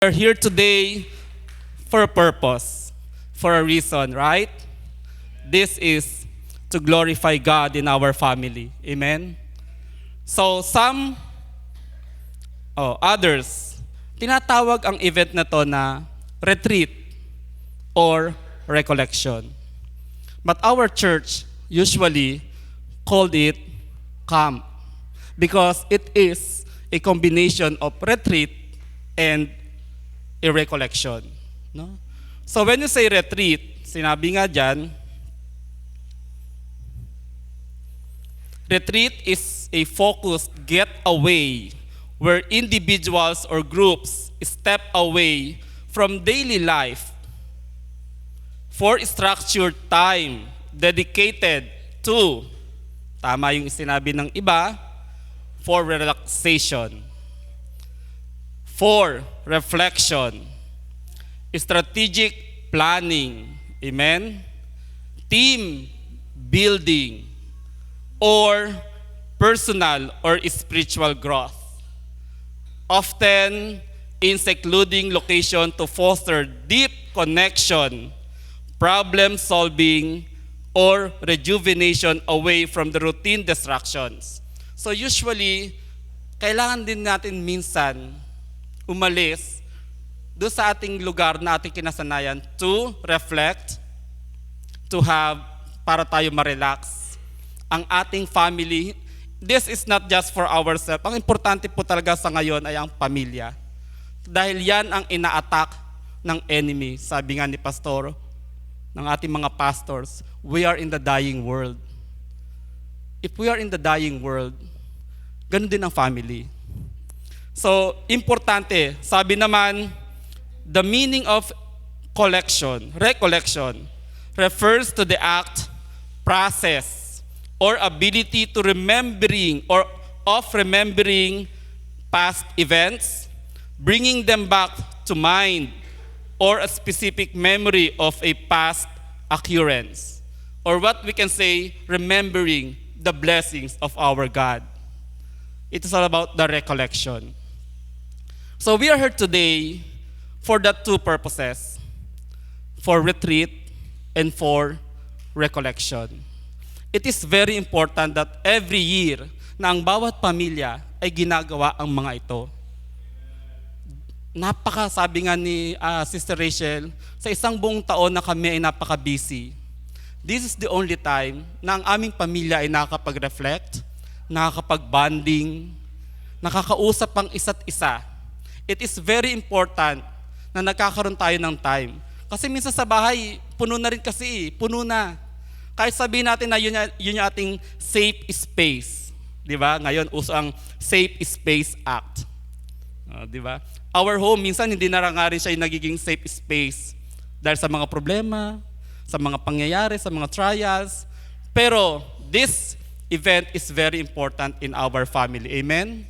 We're here today for a purpose, for a reason, right? This is to glorify God in our family. Amen? So others, tinatawag ang event na to na retreat or recollection. But our church usually called it camp because it is a combination of retreat and a recollection. No? So when you say retreat, sinabi nga dyan, retreat is a focused getaway where individuals or groups step away from daily life for structured time dedicated to, tama yung sinabi ng iba, for relaxation, for reflection, strategic planning, amen, team building, or personal or spiritual growth. Often in secluding location to foster deep connection, problem solving, or rejuvenation away from the routine distractions. So usually, kailangan din natin minsan umalis doon sa ating lugar na ating kinasanayan to reflect, para tayo ma-relax. Ang ating family, this is not just for ourselves. Ang importante po talaga sa ngayon ay ang pamilya. Dahil yan ang ina-attack ng enemy. Sabi nga ni pastor, ng ating mga pastors, we are in the dying world. If we are in the dying world, ganun din ang family. So, importante, sabi naman, the meaning of recollection, refers to the act, process, or ability to remembering past events, bringing them back to mind, or a specific memory of a past occurrence. Or what we can say, remembering the blessings of our God. It is all about the recollection. So we are here today for the two purposes, for retreat and for recollection. It is very important that every year na ang bawat pamilya ay ginagawa ang mga ito. Sabi nga ni Sister Rachel, sa isang buong taon na kami ay napaka-busy. This is the only time na ang aming pamilya ay nakakapag-reflect, nakakapag-bonding, nakakausap ang isa't isa. It is very important na nagkakaroon tayo ng time. Kasi minsan sa bahay, puno na rin kasi, puno na. Kahit sabihin natin na yun yung ating safe space. Di ba? Ngayon, uso ang Safe Space Act. Di ba? Our home, minsan hindi na nga rin siya yung nagiging safe space dahil sa mga problema, sa mga pangyayari, sa mga trials. Pero this event is very important in our family. Amen?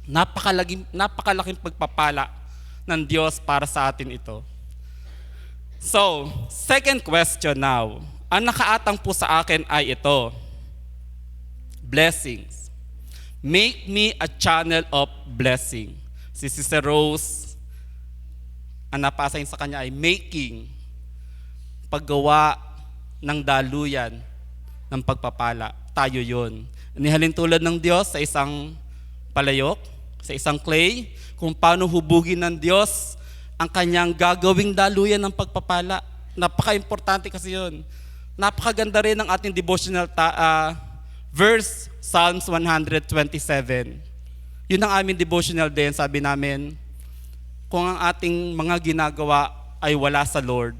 Napakalaking pagpapala ng Diyos para sa atin ito. So, second question now. Ang nakaatang po sa akin ay ito. Blessings. Make me a channel of blessing. Si Sister Rose, ang napasahin sa kanya ay making, paggawa ng daluyan ng pagpapala. Tayo yun. Inihalin tulad ng Diyos sa isang palayok, sa isang clay, kung paano hubugin ng Diyos ang kanyang gagawing daluyan ng pagpapala. Napaka-importante kasi yun. Napakaganda rin ng ating devotional verse, Psalms 127. Yun ang aming devotional din, sabi namin, kung ang ating mga ginagawa ay wala sa Lord,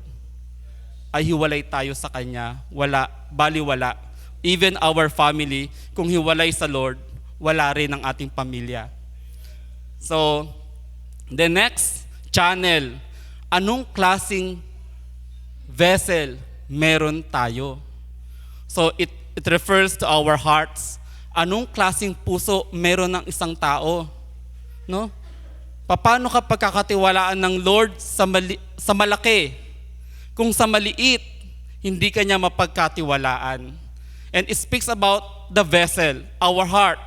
ay hiwalay tayo sa Kanya, baliwala. Even our family, kung hiwalay sa Lord, wala rin ang ating pamilya. So, the next channel, anong klaseng vessel meron tayo? So, it refers to our hearts. Anong klaseng puso meron ng isang tao? No? Paano ka pagkakatiwalaan ng Lord sa malaki? Kung sa maliit, hindi ka niya mapagkatiwalaan. And it speaks about the vessel, our heart.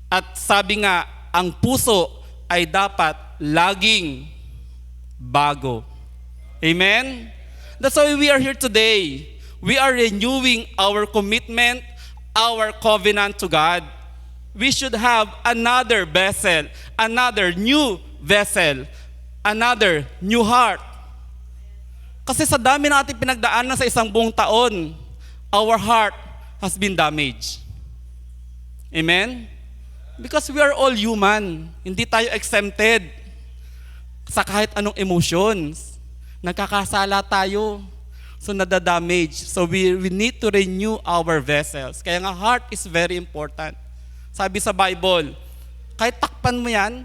At sabi nga, ang puso ay dapat laging bago. Amen? That's why we are here today. We are renewing our commitment, our covenant to God. We should have another vessel, another new vessel, another new heart. Kasi sa dami natin pinagdaanan sa isang buong taon, our heart has been damaged. Amen? Because we are all human. Hindi tayo exempted sa kahit anong emotions. Nagkakasala tayo. So nadadamage. So we need to renew our vessels. Kaya nga heart is very important. Sabi sa Bible, kahit takpan mo yan,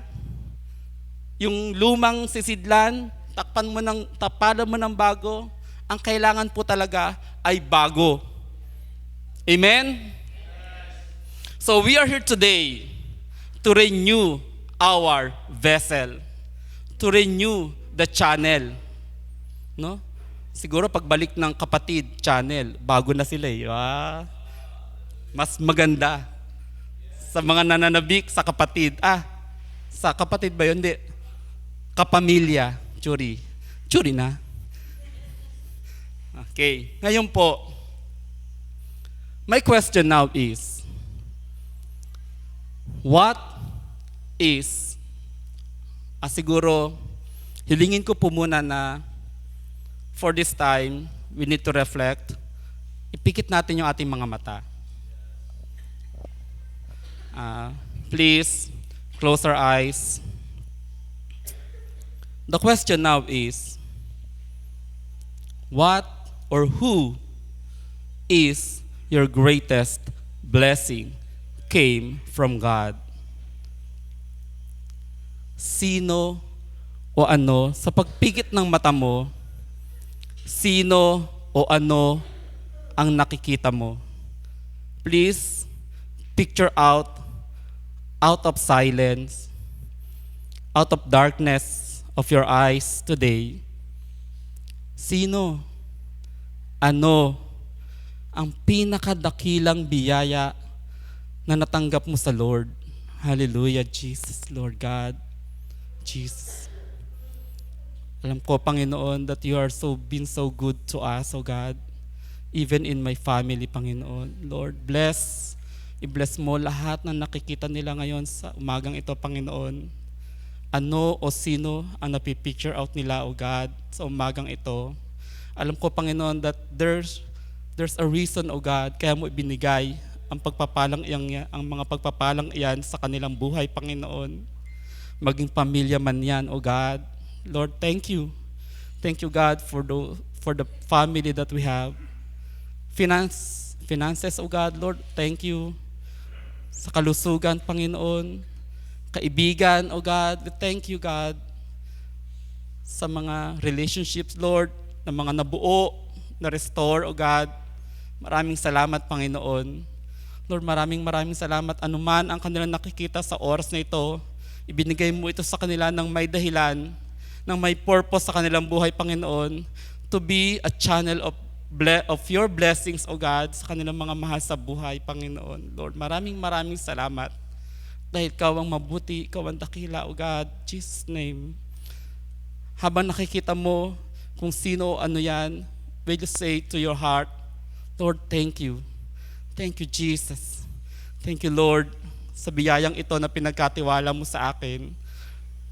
yung lumang sisidlan, tapalan mo ng bago, ang kailangan po talaga ay bago. Amen? So we are here today to renew our vessel, to renew the channel. No? Siguro pagbalik ng kapatid channel, bago na sila eh. Mas maganda. Sa mga nananabik sa kapatid. Sa kapatid ba yun? Hindi. Kapamilya. Churi. Churi na. Okay. Ngayon po, my question now is, what is, siguro, hilingin ko po muna na for this time, we need to reflect. Ipikit natin yung ating mga mata. Please, close our eyes. The question now is, what or who is your greatest blessing came from God? Sino o ano, sa pagpikit ng mata mo, sino o ano ang nakikita mo? Please, picture out of silence, out of darkness of your eyes today. Sino, ano ang pinakadakilang biyaya na natanggap mo sa Lord? Hallelujah, Jesus, Lord God, Jesus. Alam ko, Panginoon, that you are been so good to us, O God. Even in my family, Panginoon. Lord, i-bless mo lahat na nakikita nila ngayon sa umagang ito, Panginoon. Ano o sino ang napipicture out nila, O God, sa umagang ito. Alam ko, Panginoon, that there's a reason, O God, kaya mo ibinigay ang mga pagpapalang iyan sa kanilang buhay, Panginoon. Maging pamilya man yan, O God. Lord, thank you. Thank you, God, for the family that we have. Finances, O God, Lord, thank you. Sa kalusugan, Panginoon. Kaibigan, O God, thank you, God. Sa mga relationships, Lord, na mga nabuo, na-restore, O God. Maraming salamat, Panginoon. Lord, maraming salamat. Anuman ang kanilang nakikita sa oras na ito, ibinigay mo ito sa kanila ng may dahilan, ng may purpose sa kanilang buhay, Panginoon, to be a channel of your blessings, O God, sa kanilang mga mahal sa buhay, Panginoon. Lord, maraming salamat. Dahil Ikaw ang mabuti, Ikaw ang dakila, O God, Jesus' name. Habang nakikita mo kung sino o ano yan, will you say to your heart, Lord, thank you. Thank you, Jesus. Thank you, Lord, sa biyayang ito na pinagkatiwala mo sa akin.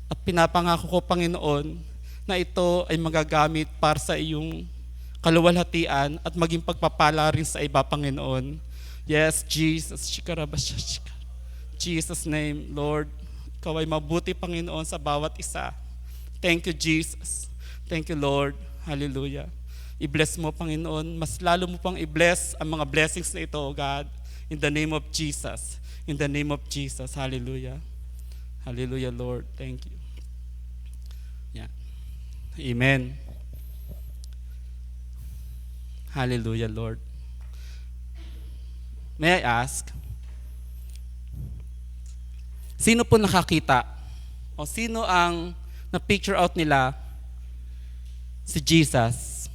At pinapangako ko, Panginoon, na ito ay magagamit para sa iyong kaluwalhatian at maging pagpapala rin sa iba, Panginoon. Yes, Jesus. Jesus' name, Lord. Ikaw ay mabuti, Panginoon, sa bawat isa. Thank you, Jesus. Thank you, Lord. Hallelujah. I-bless mo, Panginoon. Mas lalo mo pang i-bless ang mga blessings na ito, O God. In the name of Jesus. In the name of Jesus. Hallelujah. Hallelujah, Lord. Thank you. Yeah. Amen. Hallelujah, Lord. May I ask, sino po nakakita? O sino ang na-picture out nila si Jesus?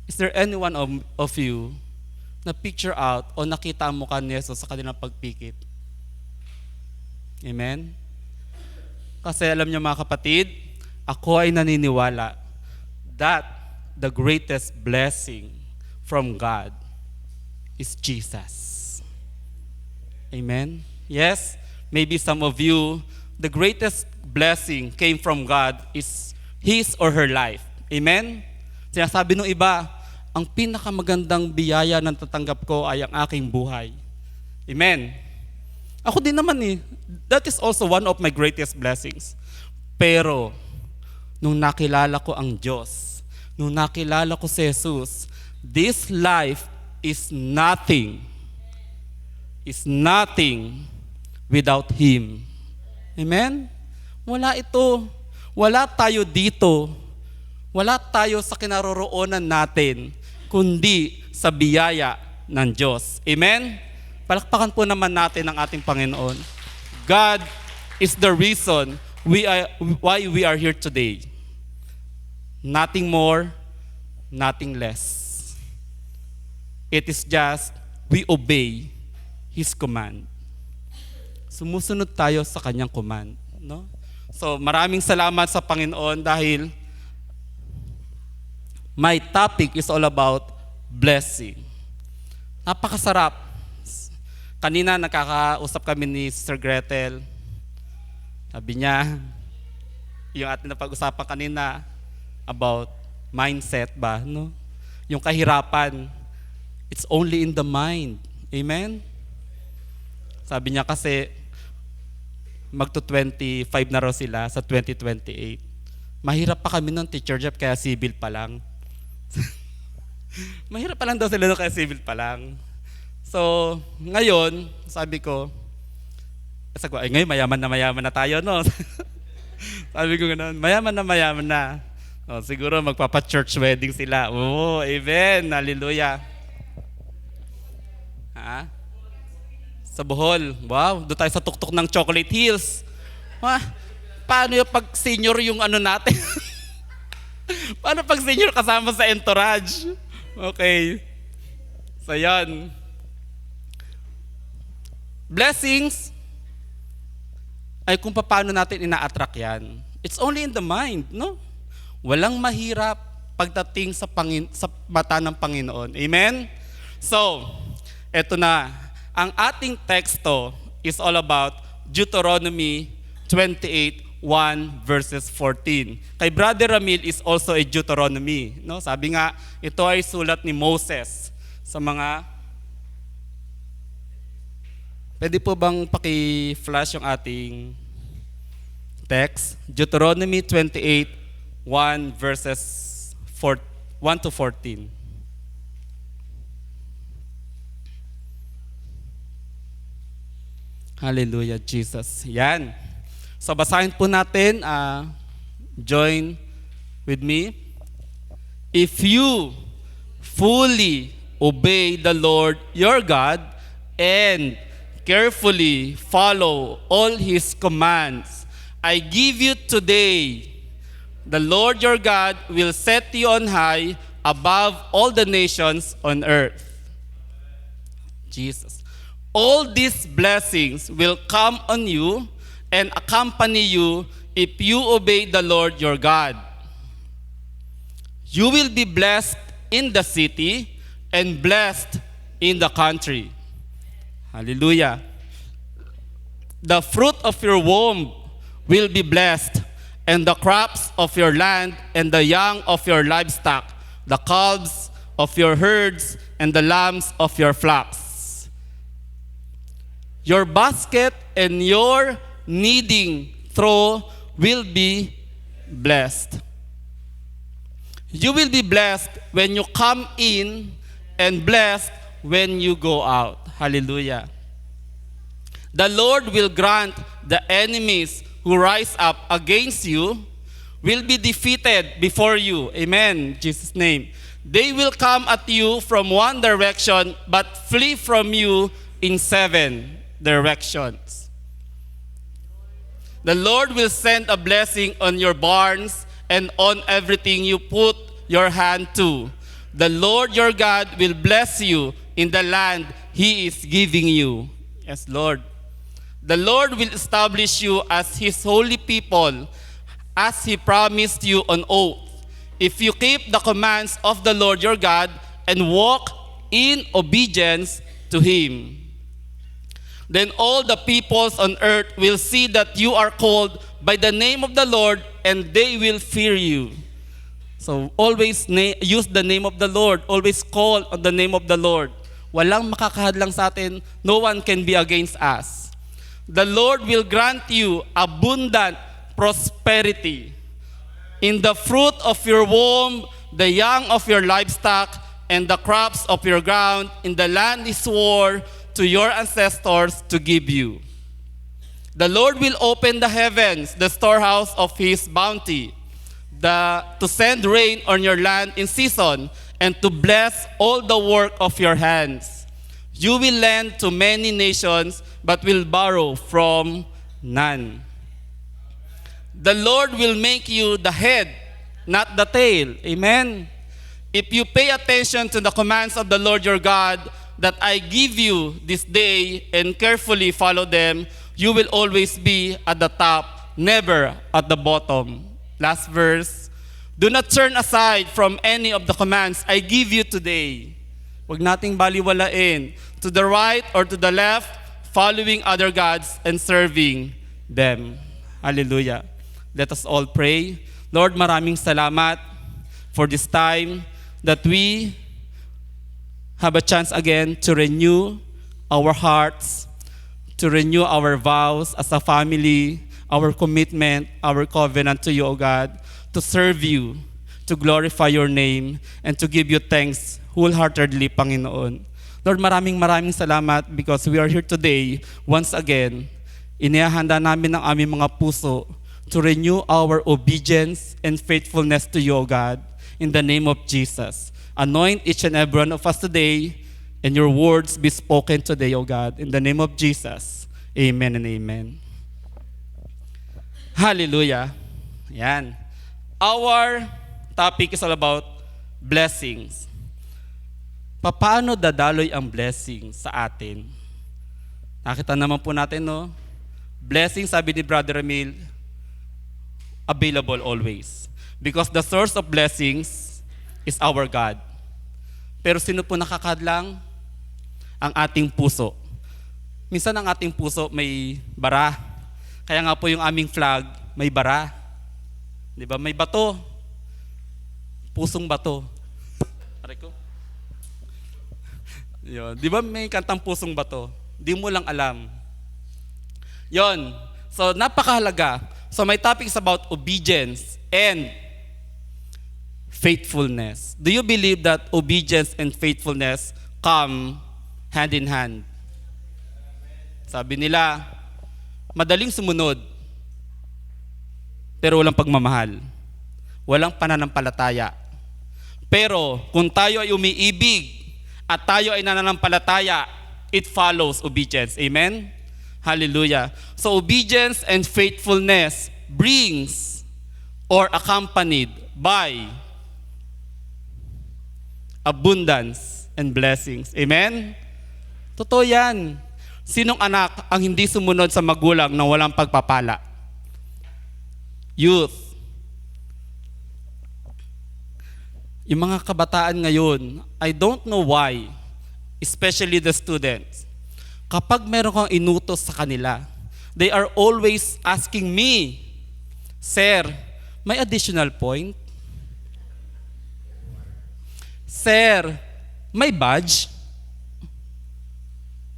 Is there anyone of you na picture out o nakita ang mukha ni Jesus sa kanilang pagpikit? Amen? Kasi alam niyo mga kapatid, ako ay naniniwala that the greatest blessing from God is Jesus. Amen? Yes, maybe some of you, the greatest blessing came from God is his or her life. Amen? Sinasabi ng iba, ang pinakamagandang biyaya na tatanggap ko ay ang aking buhay. Amen? Ako din naman that is also one of my greatest blessings. Pero, nung nakilala ko ang Diyos, nung nakilala ko si Jesus, this life is nothing without Him. Amen? Wala ito. Wala tayo dito. Wala tayo sa kinaroroonan natin, kundi sa biyaya ng Diyos. Amen? Palakpakan po naman natin ang ating Panginoon. God is the reason why we are here today. Nothing more, nothing less. It is just we obey His command. Sumusunod tayo sa Kanyang command. No? So maraming salamat sa Panginoon dahil my topic is all about blessing. Napakasarap. Kanina nakakausap kami ni Sister Gretel. Sabi niya, yung ating napag-usapan kanina about mindset ba, no? Yung kahirapan, it's only in the mind. Amen? Sabi niya kasi, magto-25 na raw sila sa 2028. Mahirap pa kami nun, Teacher Jeff, kaya civil pa lang. Mahirap pa lang daw sila nun, kaya civil pa lang. So, ngayon, sabi ko, ay ngayon mayaman na tayo, no? Sabi ko gano'n, mayaman na. O, siguro magpapa-church wedding sila. Oh, amen, hallelujah. Sa Bohol, wow, doon tayo sa tuktok ng Chocolate Hills. Paano yung pag senior yung ano natin? Paano pag senior kasama sa entourage? Okay. So, yan. Blessings ay kung paano natin ina-attract yan. It's only in the mind, no? Walang mahirap pagdating sa mata ng Panginoon. Amen? So, eto na. Ang ating teksto is all about Deuteronomy 28:1 verses 14. Kay Brother Ramil is also a Deuteronomy. No? Sabi nga, ito ay sulat ni Moses sa mga... Pwede po bang paki-flash yung ating text? Deuteronomy 28:1 verses 1 to 14. Hallelujah, Jesus. Yan. So basahin po natin, join with me. If you fully obey the Lord your God and carefully follow all His commands I give you today, the Lord your God will set you on high above all the nations on earth. Jesus. All these blessings will come on you and accompany you if you obey the Lord your God. You will be blessed in the city and blessed in the country. Hallelujah. The fruit of your womb will be blessed, and the crops of your land and the young of your livestock, the calves of your herds and the lambs of your flocks. Your basket and your kneading trough will be blessed. You will be blessed when you come in and blessed when you go out. Hallelujah. The Lord will grant the enemies who rise up against you will be defeated before you. Amen. In Jesus' name. They will come at you from one direction, but flee from you in 7 directions. The Lord will send a blessing on your barns and on everything you put your hand to. The Lord your God will bless you in the land He is giving you. Yes, Lord. The Lord will establish you as His holy people, as He promised you on oath, if you keep the commands of the Lord your God and walk in obedience to Him. Then all the peoples on earth will see that you are called by the name of the Lord, and they will fear you. So always use the name of the Lord. Always call on the name of the Lord. Walang makakahadlang sa atin. No one can be against us. The Lord will grant you abundant prosperity in the fruit of your womb, the young of your livestock, and the crops of your ground, in the land He swore to your ancestors to give you. The Lord will open the heavens, the storehouse of His bounty, to send rain on your land in season, and to bless all the work of your hands. You will lend to many nations, but will borrow from none. The Lord will make you the head, not the tail. Amen. If you pay attention to the commands of the Lord your God that I give you this day and carefully follow them, you will always be at the top, never at the bottom. Last verse. Do not turn aside from any of the commands I give you today. Huwag nating baliwalain to the right or to the left, following other gods and serving them. Hallelujah. Let us all pray. Lord, maraming salamat for this time that we have a chance again to renew our hearts, to renew our vows as a family, our commitment, our covenant to you, O God, to serve you, to glorify your name, and to give you thanks wholeheartedly, Panginoon. Lord, maraming salamat because we are here today, once again, inihahanda namin ang aming mga puso to renew our obedience and faithfulness to you, O God, in the name of Jesus. Anoint each and every one of us today, and your words be spoken today, O God, in the name of Jesus. Amen and amen. Hallelujah. Yan. Our topic is all about blessings. Paano dadaloy ang blessing sa atin? Nakita naman po natin, no? Blessing, sabi ni Brother Emil, available always. Because the source of blessings is our God. Pero sino po nakakadlang? Ang ating puso. Minsan ang ating puso may bara. Kaya nga po yung aming flag, may bara. Di ba? May bato. Pusong bato. Aray ko. Yun. Di ba may kantang pusong bato? Di mo lang alam. Yon. So, napakahalaga. So, my topic is about obedience and faithfulness. Do you believe that obedience and faithfulness come hand in hand? Sabi nila, madaling sumunod, pero walang pagmamahal. Walang pananampalataya. Pero kung tayo ay umiibig at tayo ay nananampalataya, it follows obedience. Amen? Hallelujah. So obedience and faithfulness brings or accompanied by abundance and blessings. Amen? Totoo yan. Sinong anak ang hindi sumunod sa magulang na walang pagpapala? Youth. Yung mga kabataan ngayon, I don't know why, especially the students, kapag meron kang inutos sa kanila, they are always asking me, Sir, may additional point? Sir, may badge?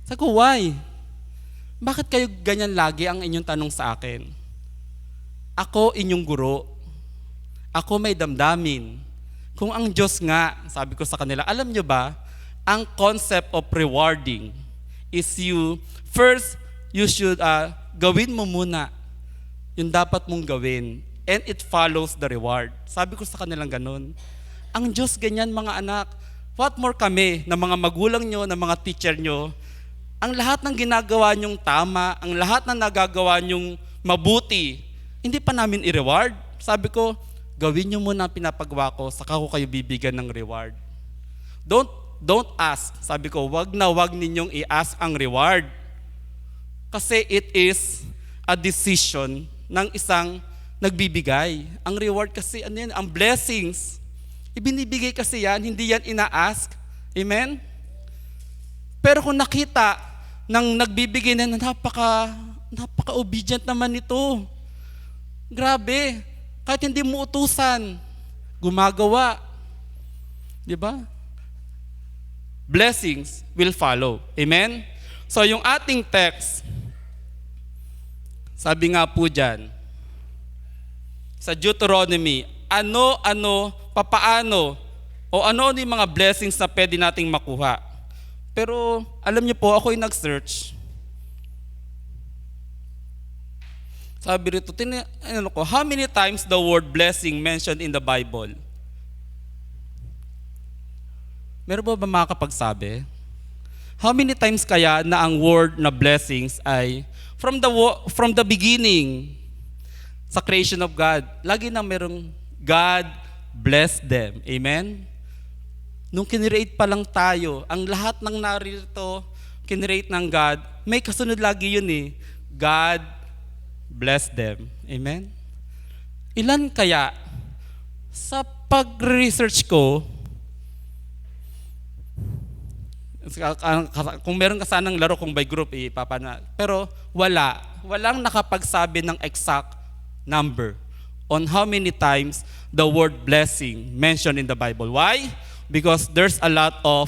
Sabi ko, why? Bakit kayo ganyan lagi ang inyong tanong sa akin? Ako inyong guro. Ako may damdamin. Kung ang Diyos nga, sabi ko sa kanila, alam nyo ba, ang concept of rewarding is first, you should, gawin mo muna yung dapat mong gawin. And it follows the reward. Sabi ko sa kanilang ganun. Ang Diyos ganyan, mga anak. What more kami, na mga magulang nyo, na mga teacher nyo, ang lahat ng ginagawa nyong tama, ang lahat ng nagagawa nyong mabuti, hindi pa namin i-reward. Sabi ko, gawin nyo muna ang pinapagawa ko, saka ko kayo bibigyan ng reward. Don't ask. Sabi ko, wag ninyong i-ask ang reward. Kasi it is a decision ng isang nagbibigay. Ang reward kasi, ano yan, ang blessings. Ibinibigay kasi yan, hindi yan ina-ask. Amen? Pero kung nakita ng nagbibigay na napaka-obedient naman nito. Grabe. Kahit hindi mo utusan, gumagawa. Di ba? Blessings will follow. Amen? So yung ating text, sabi nga po dyan, sa Deuteronomy, papaano, o ano yung mga blessings na pwede nating makuha. Pero alam niyo po, ako'y nag-search. Sabi rito, how many times the word blessing mentioned in the Bible? Meron ba makakapagsabi? How many times kaya na ang word na blessings ay from the beginning sa creation of God, lagi na merong God bless them. Amen? Nung kinreate pa lang tayo, ang lahat ng narito, kinreate ng God, may kasunod lagi yun eh. God bless them. Amen? Ilan kaya, sa pag-research ko, kung meron ka sanang laro kung by group, pero walang nakapagsabi ng exact number on how many times the word blessing mentioned in the Bible. Why? Because there's a lot of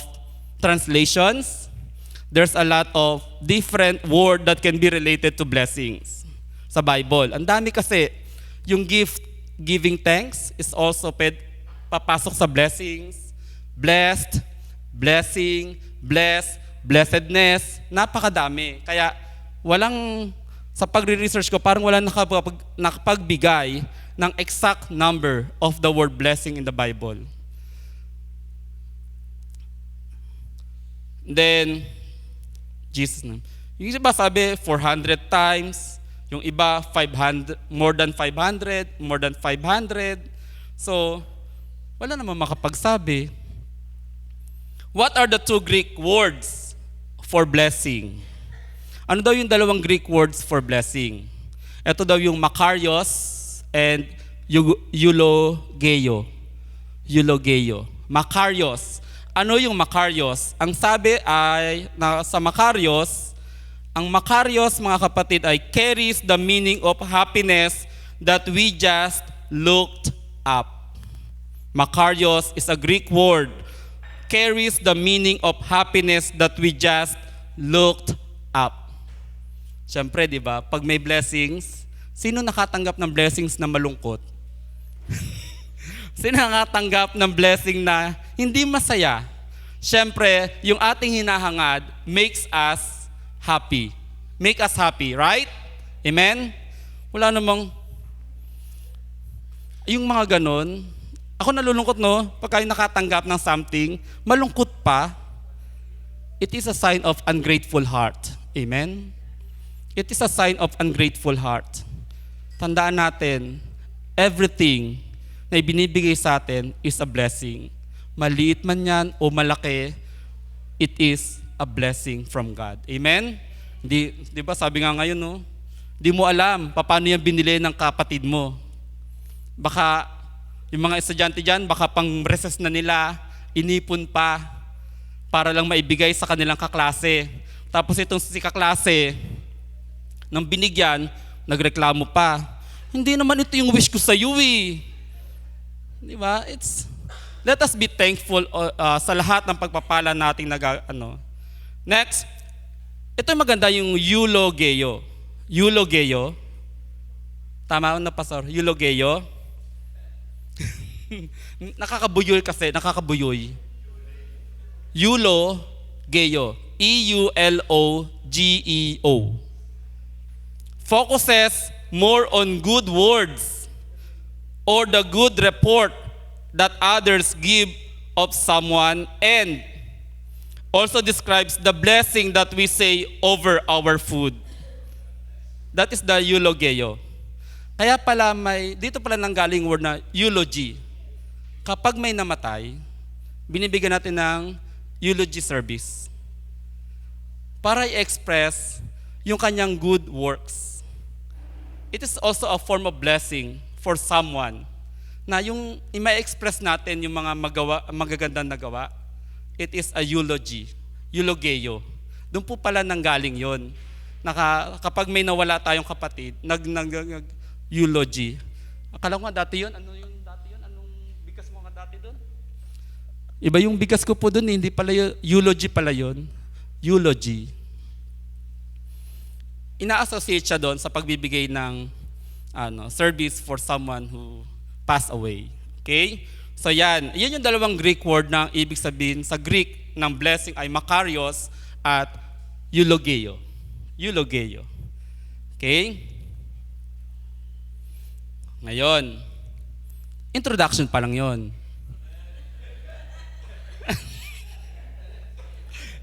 translations, there's a lot of different word that can be related to blessings sa Bible. Ang dami kasi, yung giving thanks is also papasok sa blessings, blessed, blessing, blessed, blessedness, napakadami. Kaya sa pagre-research ko, parang wala nakapagbigay ng exact number of the word blessing in the Bible. Then, Jesus na. Yung iba sabi 400 times, yung iba 500, more than 500, more than 500. So, wala naman makapagsabi. What are the two Greek words for blessing? Ano daw yung dalawang Greek words for blessing? Ito daw yung makarios and eulogeo. Eulogeo. Makarios. Ano yung makarios? Ang sabi ay, sa makarios, ang makarios, mga kapatid, ay carries the meaning of happiness that we just looked up. Makarios is a Greek word. Carries the meaning of happiness that we just looked up. Siyempre, di ba, pag may blessings, sino nakatanggap ng blessings na malungkot? Sino nakatanggap ng blessing na hindi masaya? Siyempre, yung ating hinahangad makes us happy. Make us happy, right? Amen? Wala namang, yung mga ganon, ako nalulungkot, no? Pagka yung nakatanggap ng something, malungkot pa, it is a sign of ungrateful heart. Amen? It is a sign of ungrateful heart. Tandaan natin, everything na ibinibigay sa atin is a blessing. Maliit man yan o malaki, it is a blessing from God. Amen? Di ba sabi nga ngayon, no? Di mo alam paano yan binili ng kapatid mo. Baka yung mga estudyante dyan, baka pang recess na nila, inipon pa para lang maibigay sa kanilang kaklase. Tapos itong si kaklase, nang binigyan, nagreklamo pa. Hindi naman ito yung wish ko sa iyo eh. Di ba? Let us be thankful sa lahat ng pagpapala nating Next, ito maganda yung eulogeo. Eulogeo. Tama na, Pastor? Eulogeo. Nakakabuyoy kasi, nakakabuyoy. Eulogeo. E-U-L-O-G-E-O. Focuses more on good words or the good report that others give of someone, and also describes the blessing that we say over our food. That is the eulogeo. Kaya pala dito pala nanggaling word na eulogy. Kapag may namatay, binibigyan natin ng eulogy service para i-express yung kanyang good works. It is also a form of blessing for someone na yung i-express natin yung mga magagandang nagawa. It is a eulogy, eulogeo. Doon po pala nanggaling yon. Kapag may nawala tayong kapatid, eulogy. Akala ko nga dati yun, anong bigas mo nga dati doon? Iba yung bigas ko po doon, hindi pala yun, eulogy pala yun. Eulogy. Ina-associate siya doon sa pagbibigay ng service for someone who passed away. Okay? So yan yung dalawang Greek word na ibig sabihin sa Greek ng blessing ay makarios at eulogeo. Eulogeo. Okay? Ngayon, introduction pa lang yon.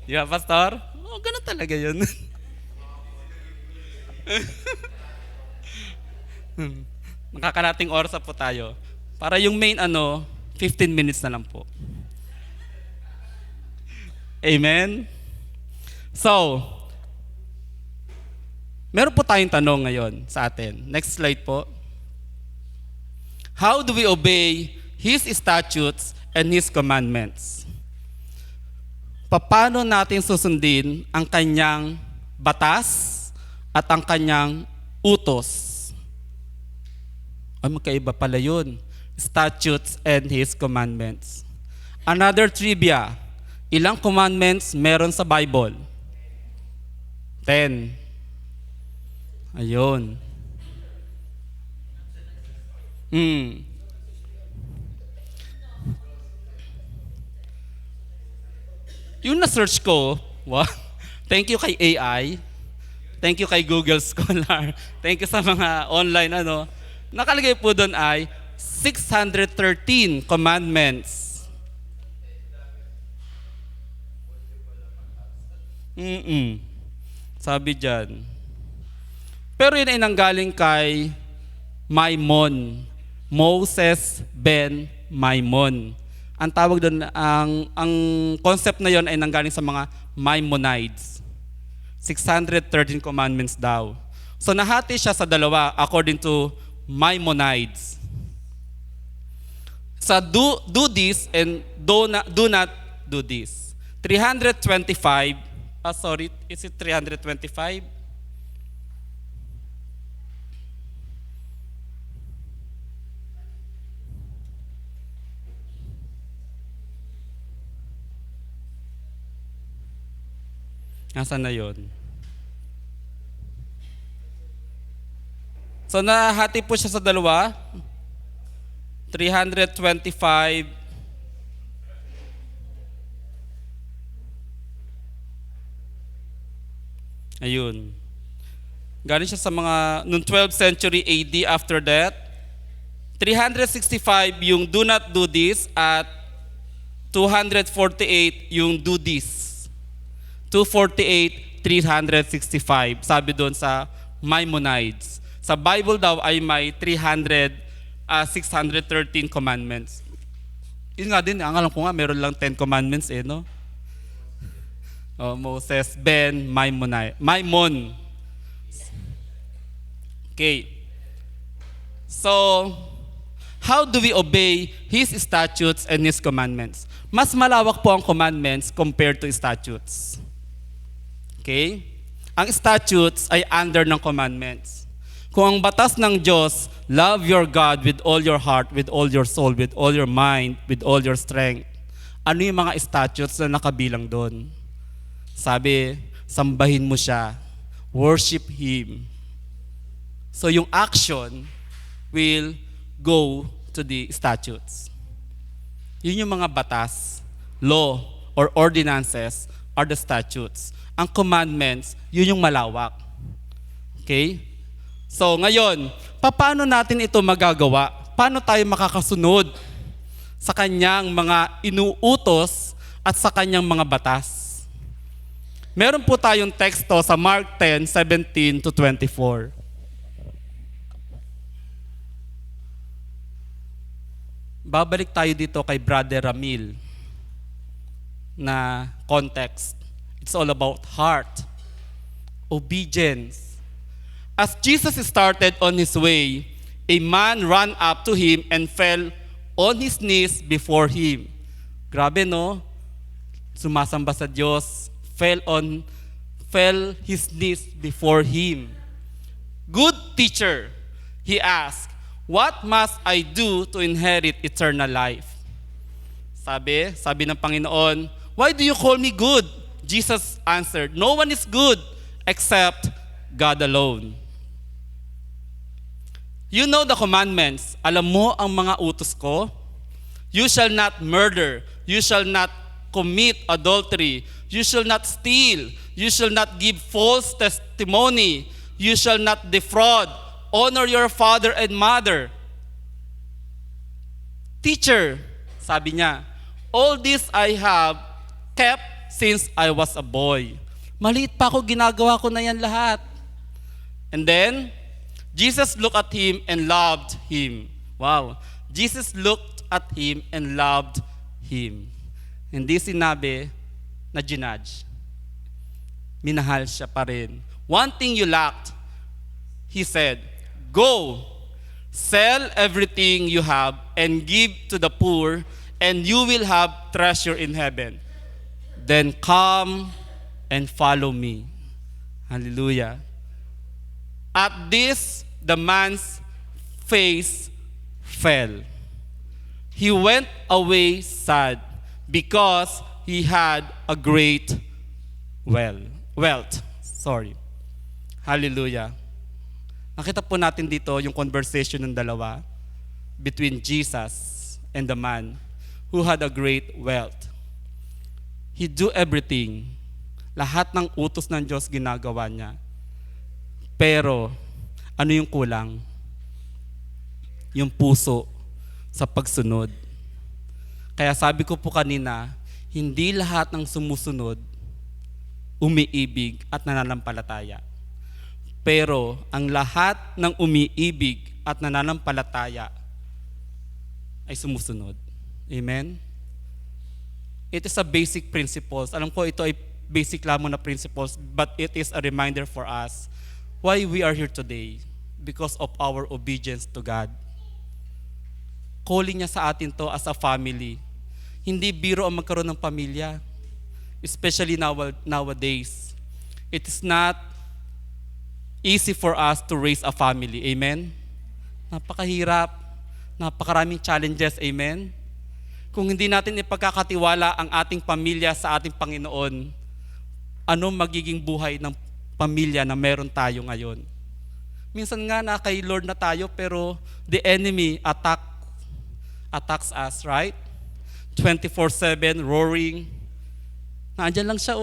Di ba, Pastor? Ganun talaga yun. Nakakalating oras po tayo. Para yung main 15 minutes na lang po. Amen? So, meron po tayong tanong ngayon sa atin. Next slide po. How do we obey His statutes and His commandments? Paano natin susundin ang kanyang batas at ang kanyang utos? Ay, magkaiba pala yun. Statutes and His commandments. Another trivia. Ilang commandments meron sa Bible? 10. Ayun. Yung na-search ko, thank you kay AI, thank you kay Google Scholar, thank you sa mga online nakalagay po doon ay 613 commandments. Sabi dyan. Pero yun ay nanggaling kay Maimon. Moses ben Maimon. Ang tawag doon, ang concept na yon ay nanggaling sa mga Maimonides. 613 commandments daw. So nahati siya sa dalawa according to Maimonides. Sa do this and do not do this. 325, is it 325? Nasaan na yun? So nahati po siya sa dalawa. 325. Ayun. Galing siya sa mga, noong 12th century AD after that. 365 yung do not do this at 248 yung do this. 248, 365. Sabi doon sa Maimonides. Sa Bible daw ay may 613 commandments. Yun nga din, ang alam ko nga, meron lang 10 commandments no? Moses, Ben, Maimon. Okay. So, how do we obey His statutes and His commandments? Mas malawak po ang commandments compared to statutes. Okay? Ang statutes ay under ng commandments. Kung ang batas ng Diyos, love your God with all your heart, with all your soul, with all your mind, with all your strength. Ano yung mga statutes na nakabilang doon? Sabi, sambahin mo siya. Worship Him. So yung action will go to the statutes. Yun yung mga batas, law, or ordinances are the statutes. Ang commandments, yun yung malawak. Okay? So ngayon, paano natin ito magagawa? Paano tayo makakasunod sa kanyang mga inuutos at sa kanyang mga batas? Meron po tayong teksto sa Mark 10:17 to 24. Babalik tayo dito kay Brother Ramil na context. It's all about heart. obedience. As Jesus started on his way, a man ran up to him and fell on his knees before him. Grabe no? Sumasamba sa Diyos, fell his knees before him. Good teacher, he asked, what must I do to inherit eternal life? Sabi ng Panginoon, why do you call me good? Jesus answered, no one is good except God alone. You know the commandments. Alam mo ang mga utos ko? You shall not murder. You shall not commit adultery. You shall not steal. You shall not give false testimony. You shall not defraud. Honor your father and mother. Teacher, sabi niya, all this I have kept since I was a boy. Maliit pa ako, ginagawa ko na yan lahat. And then, Jesus looked at him and loved him. Wow. Jesus looked at him and loved him. Hindi sinabi na ginudge. Minahal siya pa rin. One thing you lacked, he said, go, sell everything you have and give to the poor, and you will have treasure in heaven. Then come and follow me. Hallelujah. At this, the man's face fell. He went away sad because he had a great wealth. Hallelujah. Nakita po natin dito yung conversation ng dalawa between Jesus and the man who had a great wealth. He do everything. Lahat ng utos ng Diyos ginagawa niya. Pero, ano yung kulang? Yung puso sa pagsunod. Kaya sabi ko po kanina, hindi lahat ng sumusunod umiibig at nananampalataya. Pero, ang lahat ng umiibig at nananampalataya ay sumusunod. Amen? It is a basic principles. Alam ko ito ay basic lamang na principles, but it is a reminder for us why we are here today, because of our obedience to God. Calling niya sa atin to as a family. Hindi biro ang magkaroon ng pamilya, especially nowadays. It is not easy for us to raise a family. Amen? Napakahirap. Napakaraming challenges. Amen? Kung hindi natin ipagkakatiwala ang ating pamilya sa ating Panginoon, ano magiging buhay ng pamilya na meron tayo ngayon? Minsan nga na kay Lord na tayo, pero the enemy attacks us, right? 24/7, roaring. Nandiyan lang siya,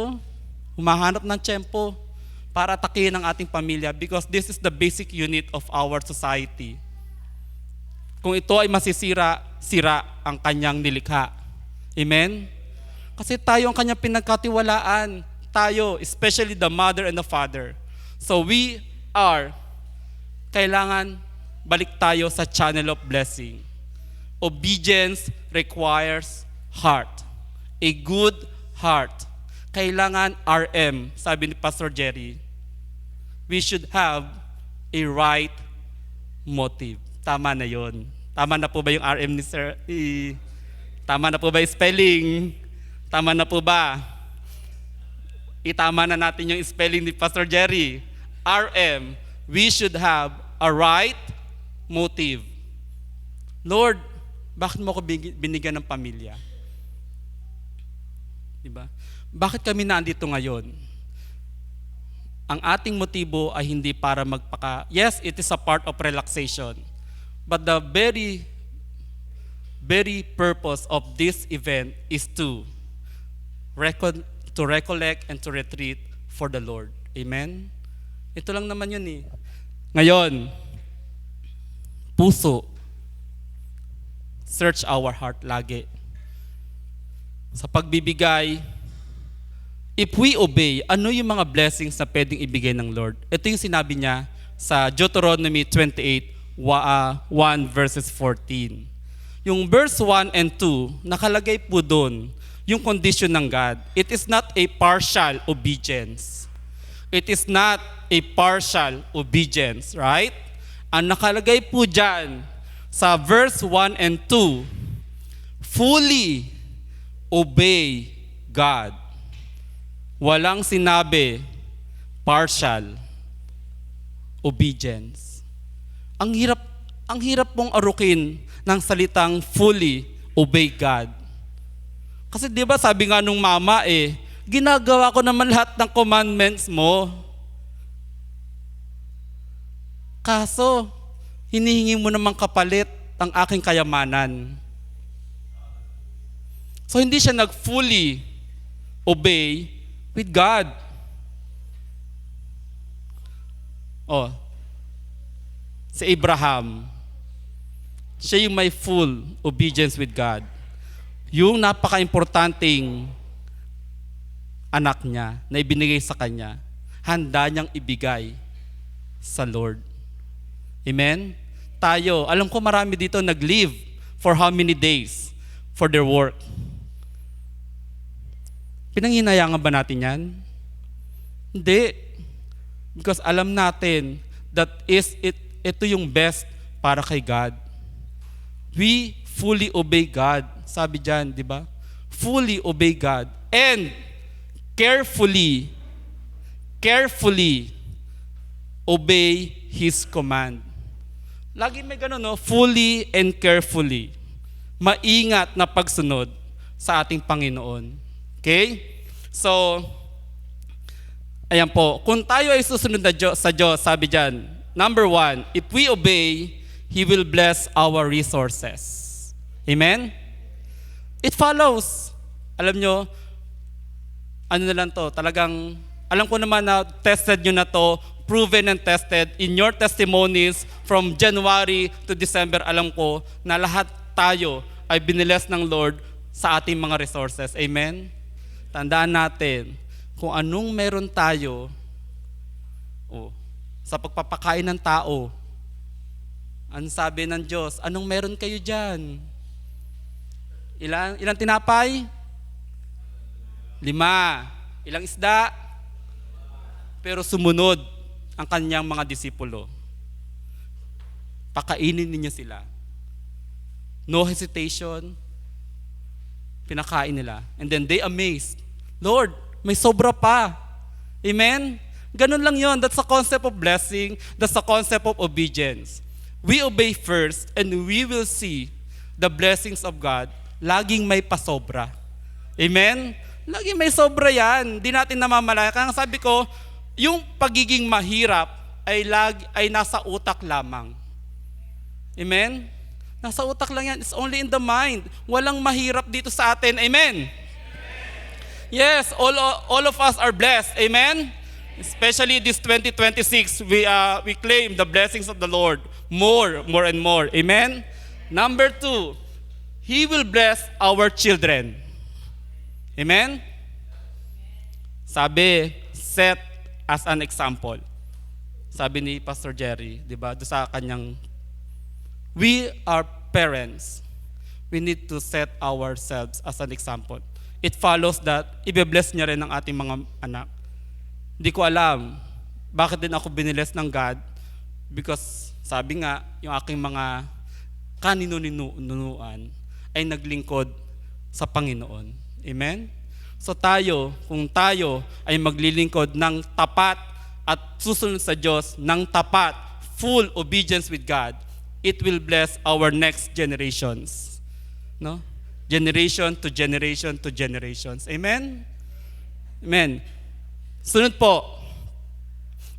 humahanap ng tiyempo para atakihin ang ating pamilya, because this is the basic unit of our society. Kung ito ay masisira, sira ang kanyang nilikha. Amen? Kasi tayo ang kanyang pinagkatiwalaan. Tayo, especially the mother and the father. So kailangan balik tayo sa channel of blessing. Obedience requires heart. A good heart. Kailangan RM, sabi ni Pastor Jerry. We should have a right motive. Tama na yon. Tama na po ba yung RM ni Sir? Tama na po ba yung spelling? Tama na po ba? Itama na natin yung spelling ni Pastor Jerry. RM, we should have a right motive. Lord, bakit mo ako binigyan ng pamilya? Diba? Bakit kami nandito ngayon? Ang ating motibo ay hindi para yes, it is a part of relaxation. But the very purpose of this event is to recollect and to retreat for the Lord. Amen? Ito lang naman yun eh. Ngayon, puso. Search our heart lagi. Sa pagbibigay, if we obey, ano yung mga blessings na pwedeng ibigay ng Lord? Ito yung sinabi niya sa Deuteronomy 28, 1 verses 14. Yung verse 1 and 2, nakalagay po doon yung condition ng God. It is not a partial obedience. It is not a partial obedience, right? Ang nakalagay po dyan sa verse 1 and 2, fully obey God. Walang sinabi partial obedience. Ang hirap pong arukin ng salitang fully obey God. Kasi 'di ba sabi nga nung mama ginagawa ko naman lahat ng commandments mo. Kaso hinihingi mo namang kapalit ang aking kayamanan. So hindi siya nag-fully obey with God. Si Abraham, siya yung may full obedience with God. Yung napaka-importanting anak niya na ibinigay sa kanya, handa niyang ibigay sa Lord. Amen? Tayo, alam ko marami dito nag-live for how many days for their work. Pinanghinayangan ba natin yan? Hindi. Because alam natin that ito yung best para kay God. We fully obey God. Sabi dyan, di ba? Fully obey God. And carefully obey His command. Lagi may ganun, no? Fully and carefully. Maingat na pagsunod sa ating Panginoon. Okay? So, ayan po. Kung tayo ay susunod sa Diyos, sabi dyan, number 1, if we obey, He will bless our resources. Amen? It follows. Alam nyo, ano na lang to, talagang, alam ko naman na tested nyo na to, proven and tested in your testimonies from January to December, alam ko na lahat tayo ay biniles ng Lord sa ating mga resources. Amen? Tandaan natin, kung anong meron tayo sa pagpapakain ng tao, ang sabi ng Diyos, anong meron kayo dyan? Ilang tinapay? 5. Ilang isda? Pero sumunod ang kanyang mga disipulo. Pakainin ninyo sila. No hesitation. Pinakain nila. And then they amazed. Lord, may sobra pa. Amen? Ganun lang yon. That's the concept of blessing. That's the concept of obedience. We obey first and we will see the blessings of God. Laging may pasobra. Amen? Laging may sobra yan. Di natin namamalaya. Kaya sabi ko, yung pagiging mahirap ay nasa utak lamang. Amen? Nasa utak lang yan. It's only in the mind. Walang mahirap dito sa atin. Amen? Yes, all of us are blessed. Amen? Especially this 2026, we claim the blessings of the Lord more and more. Amen? Number 2, He will bless our children. Amen? Sabi, set as an example. Sabi ni Pastor Jerry, di ba? Doon sa kanyang, we are parents. We need to set ourselves as an example. It follows that i-bless niya rin ang ating mga anak. Hindi ko alam bakit din ako biniles ng God, because sabi nga, yung aking mga kanino-nunuan ay naglingkod sa Panginoon. Amen? So kung tayo ay maglilingkod ng tapat at susunod sa Diyos ng tapat, full obedience with God, it will bless our next generations. No? Generation to generation to generations. Amen? Amen. Sunod po,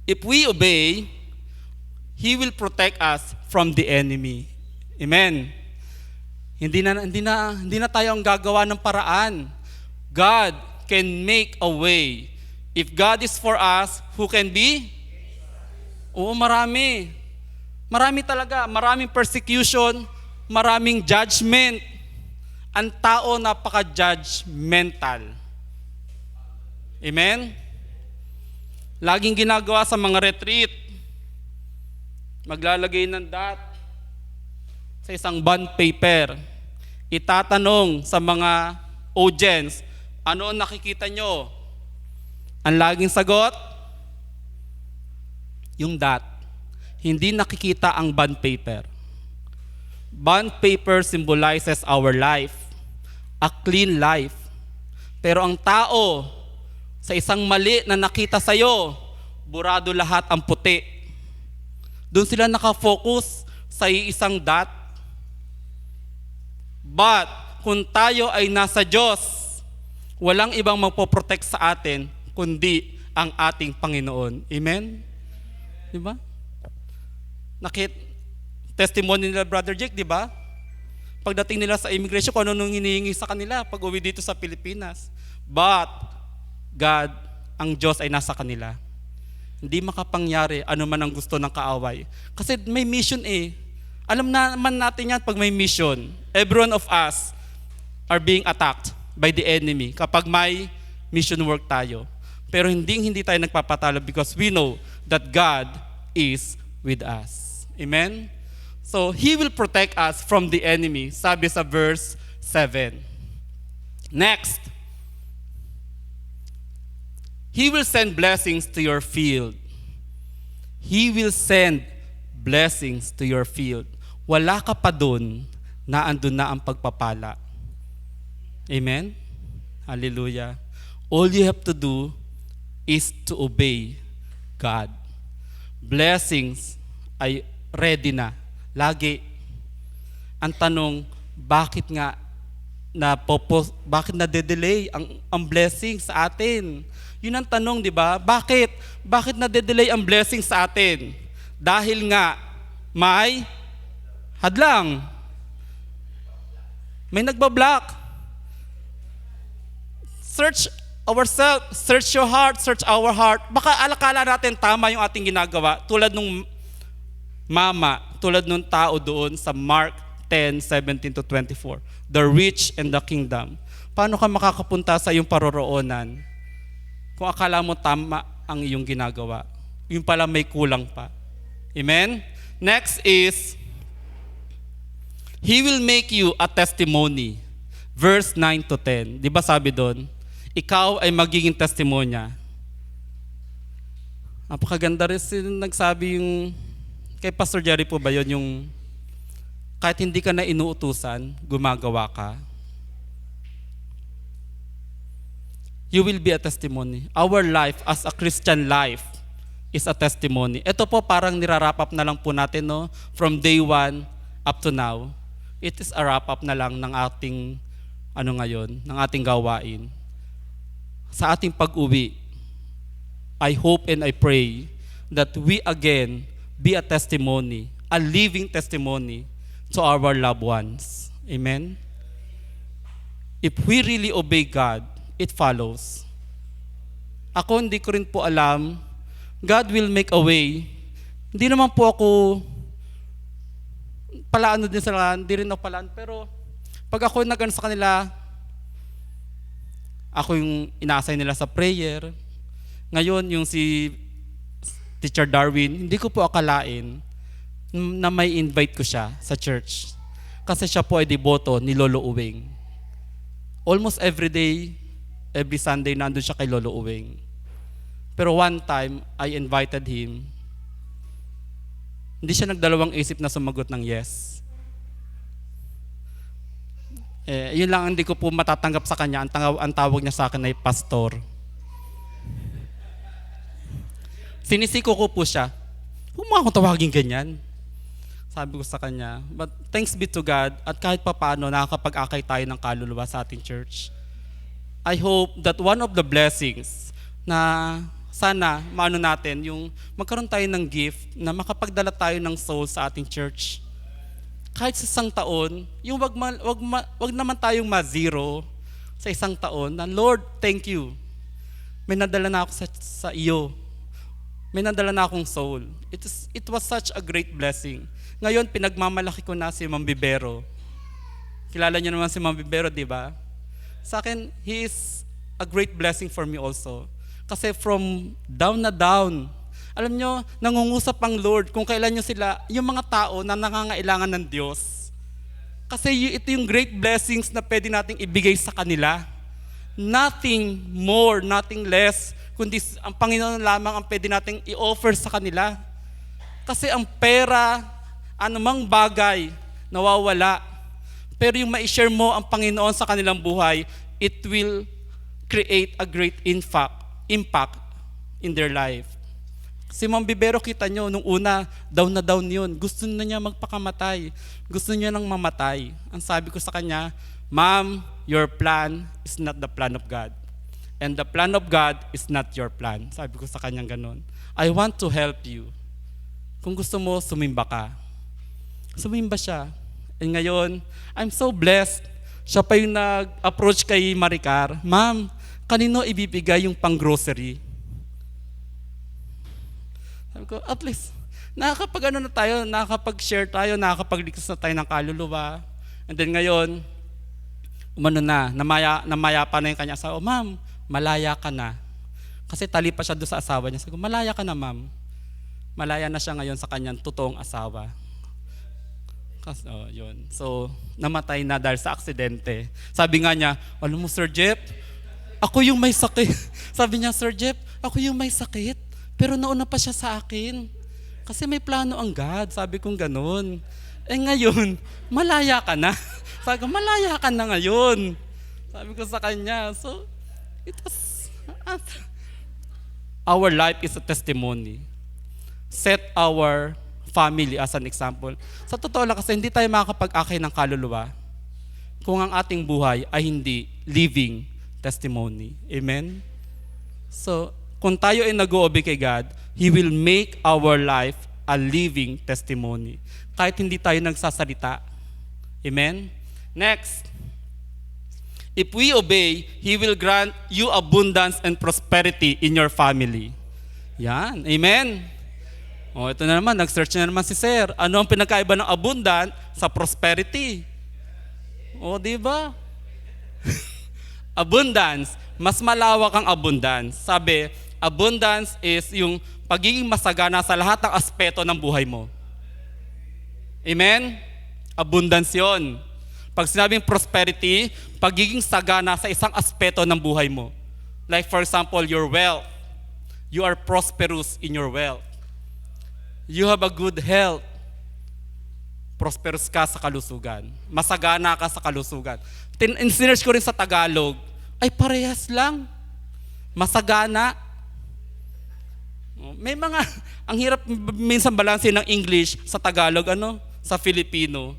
if we obey, He will protect us from the enemy. Amen. Hindi na tayo ang gagawa ng paraan. God can make a way. If God is for us, who can be? Oo, marami. Marami talaga. Maraming persecution, maraming judgment. Ang tao napaka-judgmental. Amen? Laging ginagawa sa mga retreat, maglalagay ng dot sa isang bond paper. Itatanong sa mga audience, ano ang nakikita nyo? Ang laging sagot, Yung dot, hindi nakikita ang bond paper. Bond paper symbolizes our life, a clean life. Pero ang tao, sa isang mali na nakita sa'yo, burado lahat ang puti. Doon sila nakafocus sa isang dot. But, kung tayo ay nasa Diyos, walang ibang magpoprotect sa atin, kundi ang ating Panginoon. Amen? Di ba? Testimony nila Brother Jake, di ba? Pagdating nila sa immigration, kung ano nung hinihingi sa kanila pag uwi dito sa Pilipinas. But, God, ang Diyos ay nasa kanila. Hindi makapangyari ano man ang gusto ng kaaway. Kasi may mission eh. Alam naman natin yan pag may mission. Every one of us are being attacked by the enemy kapag may mission work tayo. Pero hindi tayo nagpapatalo because we know that God is with us. Amen? So, He will protect us from the enemy. Sabi sa verse 7. Next. He will send blessings to your field. He will send blessings to your field. Wala ka pa dun na andun na ang pagpapala. Amen? Hallelujah. All you have to do is to obey God. Blessings ay ready na. Lagi. Ang tanong, bakit na-delay ang blessing sa atin? Yun ang tanong, di ba? Bakit na-delay ang blessing sa atin? Dahil nga may hadlang. May nagbablock. Search ourselves, search your heart, search our heart. Baka alakala natin tama yung ating ginagawa. Tulad nung tulad nung tao doon sa Mark 10:17-24. The rich and the kingdom. Paano ka makakapunta sa iyong paroroonan kung akala mo tama ang iyong ginagawa? Yung pala may kulang pa. Amen? Next is, He will make you a testimony. Verse 9-10. Di ba sabi doon? Ikaw ay magiging testimonya. Napakaganda rin nagsabi yung kay Pastor Jerry po ba yun, yung kahit hindi ka na inuutusan, gumagawa ka. You will be a testimony. Our life as a Christian life is a testimony. Ito po parang nirarap up na lang po natin, no? From day 1 up to now. It is a wrap up na lang ng ating ng ating gawain. Sa ating pag-uwi, I hope and I pray that we again be a testimony, a living testimony to our loved ones. Amen? If we really obey God, it follows. Ako hindi ko rin po alam, God will make a way. Hindi naman po ako palaan din sila, hindi rin ako palaan, pero pag ako nag-ano sa kanila, ako yung ina-assign nila sa prayer. Ngayon, yung si Teacher Darwin, hindi ko po akalain na may invite ko siya sa church. Kasi siya po ay deboto ni Lolo Uwing. Almost every day, every Sunday, nandun siya kay Lolo Uwing. Pero one time, I invited him. Hindi siya nagdalawang isip na sumagot ng yes. Yun lang hindi ko po matatanggap sa kanya. Ang tawag niya sa akin ay pastor. Sinisiko ko po siya. Huwag mo akong tawagin ganyan. Sabi ko sa kanya, but thanks be to God at kahit papaano nakakapag-akay tayo ng kaluluwa sa ating church. I hope that one of the blessings na sana maano natin, yung magkaroon tayo ng gift na makapagdala tayo ng soul sa ating church. Kahit sa isang taon, yung wag naman tayong ma-zero sa isang taon na, Lord, thank you. May nadala na ako sa iyo. May nadala na akong soul. It was such a great blessing. Ngayon, pinagmamalaki ko na si Ma'am Bibero. Kilala niyo naman si Ma'am Bibero, di ba? Sa akin, he is a great blessing for me also. Kasi from down na down, alam nyo, nangungusap ang Lord kung kailan nyo sila, yung mga tao na nangangailangan ng Diyos. Kasi ito yung great blessings na pwede nating ibigay sa kanila. Nothing more, nothing less, kundi ang Panginoon lamang ang pwede nating i-offer sa kanila. Kasi ang pera, anumang bagay, nawawala. Pero yung ma-share mo ang Panginoon sa kanilang buhay, it will create a great impact in their life. Si Ma'am Bibero, kita nyo, nung una, down na down yun. Gusto na niya magpakamatay. Gusto niya nang mamatay. Ang sabi ko sa kanya, Ma'am, your plan is not the plan of God. And the plan of God is not your plan. Sabi ko sa kanya ganun. I want to help you. Kung gusto mo, sumimba ka. Sumimba siya. And ngayon, I'm so blessed. Siya pa yung nag-approach kay Maricar, Ma'am, kanino ibibigay yung pang-grocery? Sabi ko, at least, nakakapag-share tayo, nakakapagligtas na tayo ng kaluluwa. And then ngayon, namaya pa na yung kanya asawa, Ma'am, malaya ka na. Kasi tali pa siya doon sa asawa niya. Sabi ko, malaya ka na, Ma'am. Malaya na siya ngayon sa kanyang totoong asawa. Yun. So, namatay na dahil sa aksidente. Sabi nga niya, alam mo, Sir Jeff, ako yung may sakit. Sabi niya, Sir Jeff, ako yung may sakit. Pero nauna pa siya sa akin. Kasi may plano ang God. Sabi kong ganun. Ngayon, malaya ka na. Sabi ko, malaya ka na ngayon. Sabi ko sa kanya. So, it was... Our life is a testimony. Set our family as an example. Sa totoo lang kasi hindi tayo makakapag-akay ng kaluluwa kung ang ating buhay ay hindi living testimony. Amen? So, kung tayo ay nag-o-obey kay God, He will make our life a living testimony. Kahit hindi tayo nagsasalita. Amen? Next. If we obey, He will grant you abundance and prosperity in your family. Yan. Amen? Ito na naman, nag-search na naman si Sir. Ano ang pinagkaiba ng abundant sa prosperity? Di ba? Abundance, mas malawak ang abundance. Sabi, abundance is yung pagiging masagana sa lahat ng aspeto ng buhay mo. Amen? Abundance yon. Pag sinabing prosperity, pagiging sagana sa isang aspeto ng buhay mo. Like for example, your wealth. You are prosperous in your wealth. You have a good health. Prosperous ka sa kalusugan. Masagana ka sa kalusugan. Sinerch ko rin sa Tagalog, ay parehas lang. Masagana. May mga, ang hirap minsan balansin ng English sa Tagalog, sa Filipino.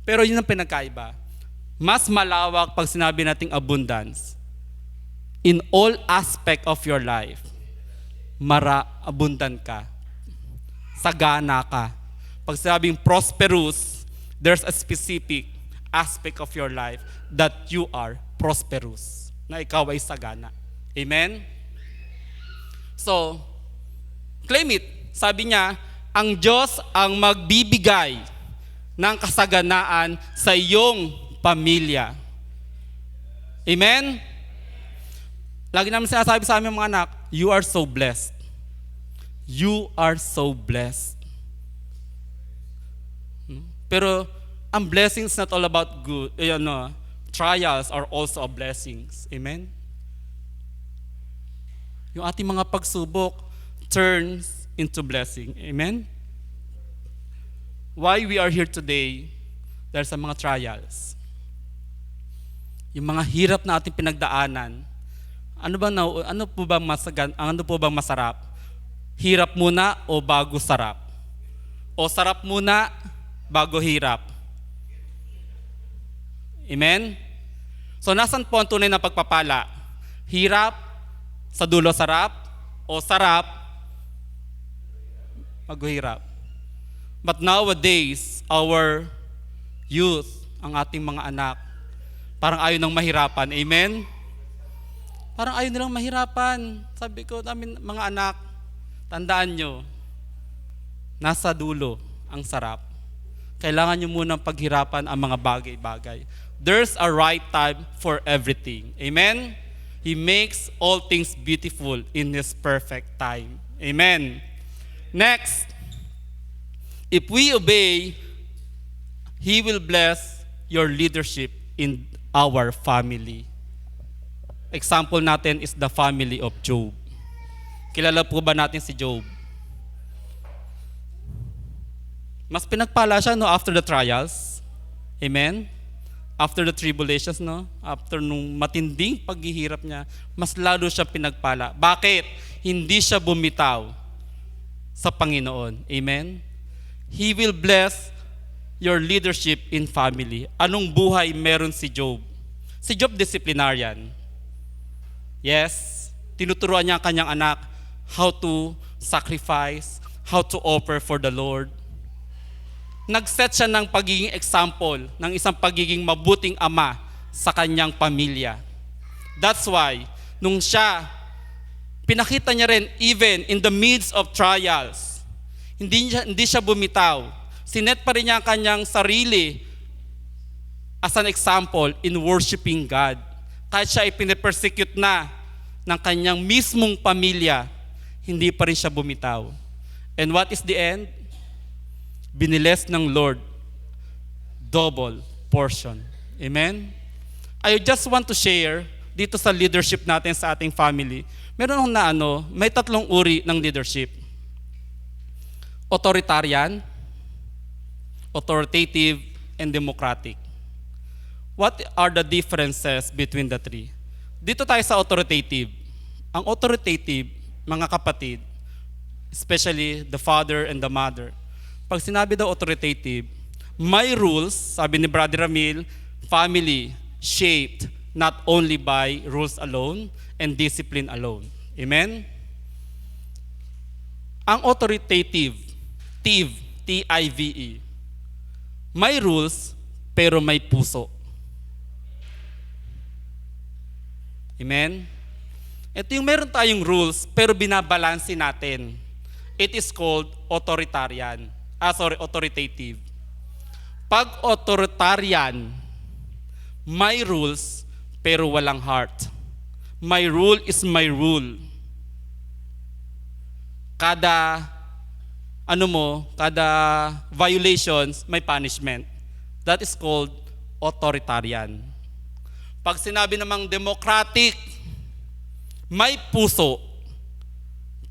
Pero yun ang pinagkaiba. Mas malawak pag sinabi nating abundance. In all aspect of your life, abundant ka. Sagana ka. Pag sabing prosperous, there's a specific aspect of your life that you are prosperous. Na ikaw ay sagana. Amen? So, claim it. Sabi niya, ang Diyos ang magbibigay ng kasaganaan sa iyong pamilya. Amen? Lagi namin sinasabi sa aming mga anak, you are so blessed. You are so blessed. Pero ang blessings not all about good. Trials are also a blessings. Amen? Yung ating mga pagsubok turns into blessing. Amen? Why we are here today, dahil sa mga trials. Yung mga hirap na ating pinagdaanan. Ano po bang masarap? Hirap muna o bago sarap? O sarap muna bago hirap? Amen? So nasan po ang tunay na pagpapala? Hirap sa dulo sarap o sarap bago hirap? But nowadays, our youth, ang ating mga anak, parang ayaw nang mahirapan. Amen? Parang ayaw nilang mahirapan. Sabi ko namin, mga anak, tandaan nyo, nasa dulo ang sarap. Kailangan nyo munang paghirapan ang mga bagay-bagay. There's a right time for everything. Amen? He makes all things beautiful in His perfect time. Amen? Next, if we obey, He will bless your leadership in our family. Example natin is the family of Job. Kilala po ba natin si Job? Mas pinagpala siya no after the trials. Amen? After the tribulations, no? After nung matinding paghihirap niya, mas lalo siya pinagpala. Bakit? Hindi siya bumitaw sa Panginoon. Amen? He will bless your leadership in family. Anong buhay meron si Job? Si Job disciplinarian. Yes, tinuturuan niya ang kanyang anak how to sacrifice, how to offer for the Lord. Nag-set siya ng pagiging example, ng isang pagiging mabuting ama sa kanyang pamilya. That's why, nung siya, pinakita niya rin even in the midst of trials, hindi siya bumitaw. Sinet pa rin niya ang kanyang sarili as an example in worshiping God. Kahit siya ay pinipersecute na ng kanyang mismong pamilya, hindi pa rin siya bumitaw. And what is the end? Biniles ng Lord, double portion. Amen? I just want to share dito sa leadership natin sa ating family. Meron akong may 3 uri ng leadership. Authoritarian, authoritative, and democratic. What are the differences between the 3? Dito tayo sa authoritative. Ang authoritative, mga kapatid, especially the father and the mother, pag sinabi daw authoritative, may rules, sabi ni Brother Ramil, family shaped not only by rules alone and discipline alone. Amen? Ang authoritative, T-I-V-E, may rules pero may puso. Amen? Ito yung meron tayong rules pero binabalansin natin. It is called authoritative. Pag authoritarian, may rules pero walang heart. My rule is my rule. Kada violations, may punishment. That is called authoritarian. Pag sinabi namang democratic, may puso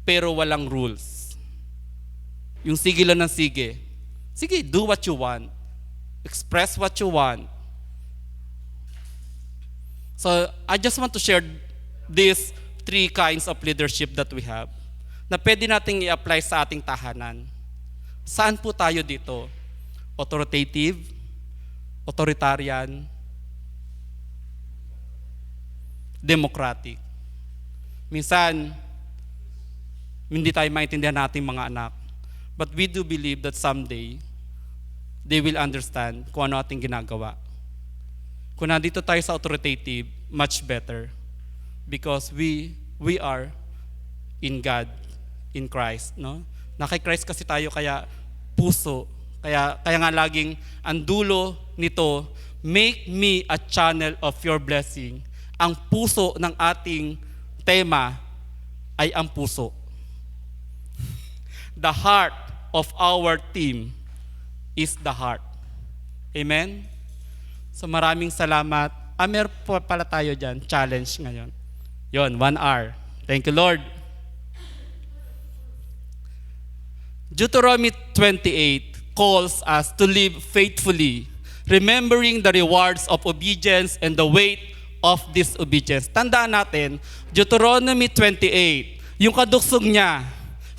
pero walang rules. Yung sige lang ng sige. Sige, do what you want. Express what you want. So, I just want to share these 3 kinds of leadership that we have na pwede nating i-apply sa ating tahanan. Saan po tayo dito? Authoritative, authoritarian, democratic. Minsan, hindi tayo maintindihan nating mga anak. But we do believe that someday, they will understand kung ano ating ginagawa. Kung nandito tayo sa authoritative, much better. Because we are in God, in Christ. No? Na kay Christ kasi tayo kaya puso. Kaya nga laging ang dulo nito, make me a channel of your blessing. Ang puso ng ating tema ay ang puso. The heart of our team is the heart. Amen? So maraming salamat. Meron po pala tayo dyan, challenge ngayon. Yon, 1 hour. Thank you, Lord. Deuteronomy 28 calls us to live faithfully, remembering the rewards of obedience and the weight of disobedience. Tandaan natin, Deuteronomy 28, yung kaduksog niya,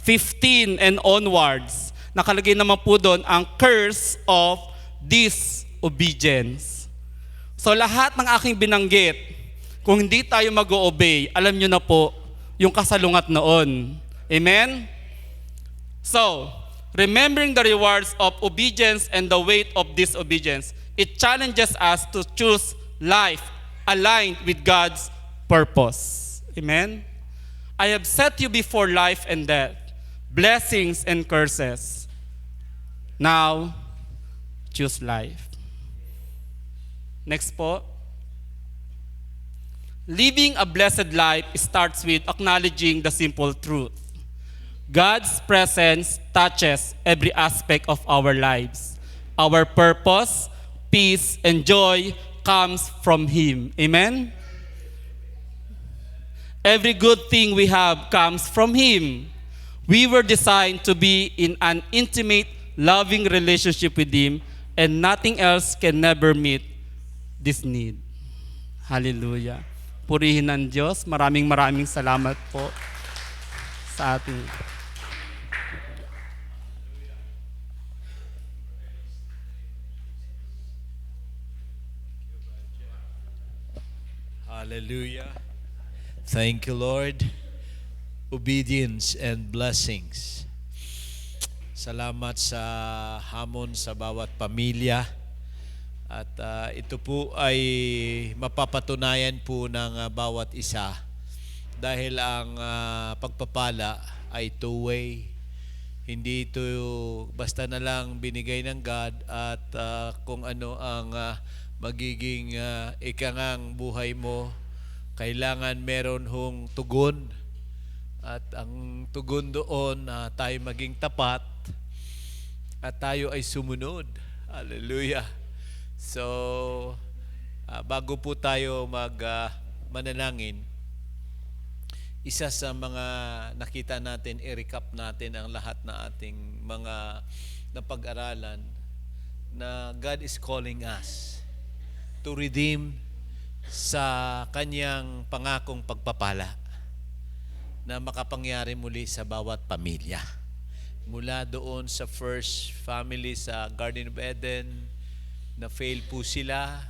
15 and onwards, nakalagay naman po doon ang curse of disobedience. So lahat ng aking binanggit, kung hindi tayo mag-o-obey, alam nyo na po yung kasalungat noon. Amen? So, remembering the rewards of obedience and the weight of disobedience, it challenges us to choose life aligned with God's purpose. Amen? I have set you before life and death, blessings and curses. Now, choose life. Next po. Living a blessed life starts with acknowledging the simple truth. God's presence touches every aspect of our lives. Our purpose, peace, and joy comes from Him. Amen? Every good thing we have comes from Him. We were designed to be in an intimate loving relationship with Him, and nothing else can never meet this need. Hallelujah. Purihin ng Diyos. Maraming salamat po sa ating. Hallelujah. Thank you, Lord. Obedience and blessings. Salamat sa hamon sa bawat pamilya. At ito po ay mapapatunayan po ng bawat isa. Dahil ang pagpapala ay two-way. Hindi ito basta na lang binigay ng God at kung ano ang magiging ikangang buhay mo, kailangan meron hong tugon. At ang tugon doon, tayo maging tapat at tayo ay sumunod. Hallelujah. So, bago po tayo manalangin, isa sa mga nakita natin, i-recap natin ang lahat na ating mga napag-aralan na God is calling us to redeem sa Kanyang pangakong pagpapala na makapangyari muli sa bawat pamilya. Mula doon sa first family sa Garden of Eden, na fail po sila,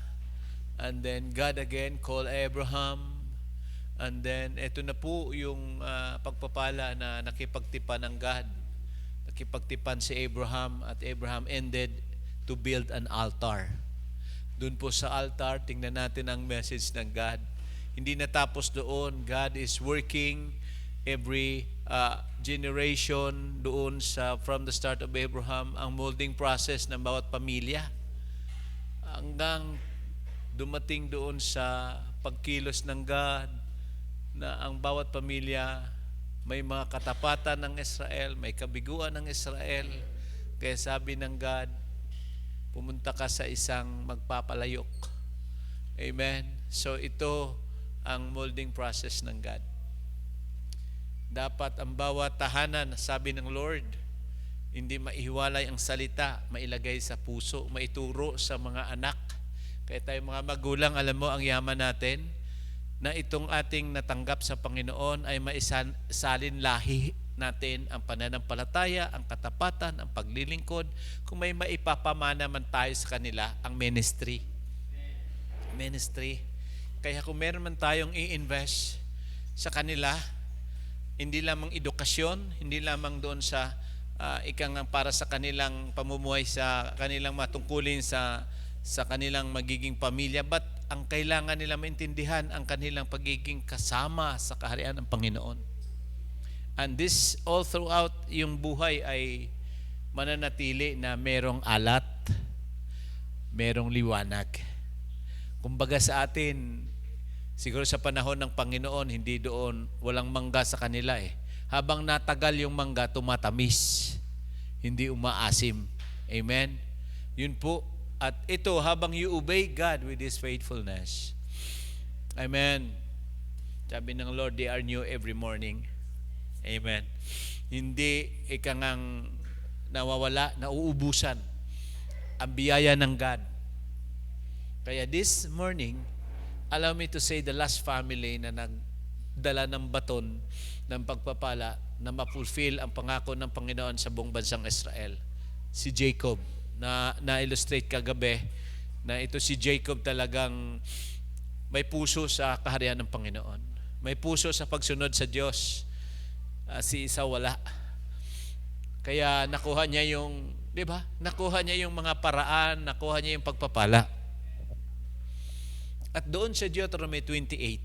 and then God again called Abraham, and then eto na po yung pagpapala na nakipagtipan ng God. Nakipagtipan si Abraham at Abraham ended to build an altar. Doon po sa altar, tingnan natin ang message ng God. Hindi natapos doon. God is working every generation doon sa from the start of Abraham, ang molding process ng bawat pamilya. Hanggang dumating doon sa pagkilos ng God na ang bawat pamilya may mga katapatan ng Israel, may kabiguan ng Israel. Kaya sabi ng God, pumunta ka sa isang magpapalayok. Amen? So ito ang molding process ng God. Dapat ang bawat tahanan, sabi ng Lord, hindi maihiwalay ang salita, mailagay sa puso, maituro sa mga anak. Kaya tayo mga magulang, alam mo ang yaman natin, na itong ating natanggap sa Panginoon ay maisalin lahi natin ang pananampalataya, ang katapatan, ang paglilingkod. Kung may maipapamana man tayo sa kanila, ang ministry. Ministry. Kaya kung meron man tayong i-invest sa kanila, hindi lamang edukasyon, hindi lamang doon sa ikang para sa kanilang pamumuhay, sa kanilang matungkulin sa kanilang magiging pamilya, but ang kailangan nila maintindihan ang kanilang pagiging kasama sa kaharian ng Panginoon. And this all throughout yung buhay ay mananatili na merong alat, merong liwanag. Kumbaga sa atin, siguro sa panahon ng Panginoon, hindi doon, walang mangga sa kanila eh. Habang natagal yung mangga, tumatamis. Hindi umaasim. Amen? Yun po. At ito, habang you obey God with His faithfulness. Amen. Sabi ng Lord, they are new every morning. Amen. Hindi ikangang nawawala, nauubusan ang biyaya ng God. Kaya this morning, allow me to say the last family na nagdala ng baton ng pagpapala na ma-fulfill ang pangako ng Panginoon sa buong bansang Israel. Si Jacob, na illustrate kagabi, na ito si Jacob talagang may puso sa kaharian ng Panginoon. May puso sa pagsunod sa Diyos. Si Esau wala. Kaya nakuha niya yung, di ba? Nakuha niya yung mga paraan, nakuha niya yung pagpapala. At doon sa Deuteronomy 28,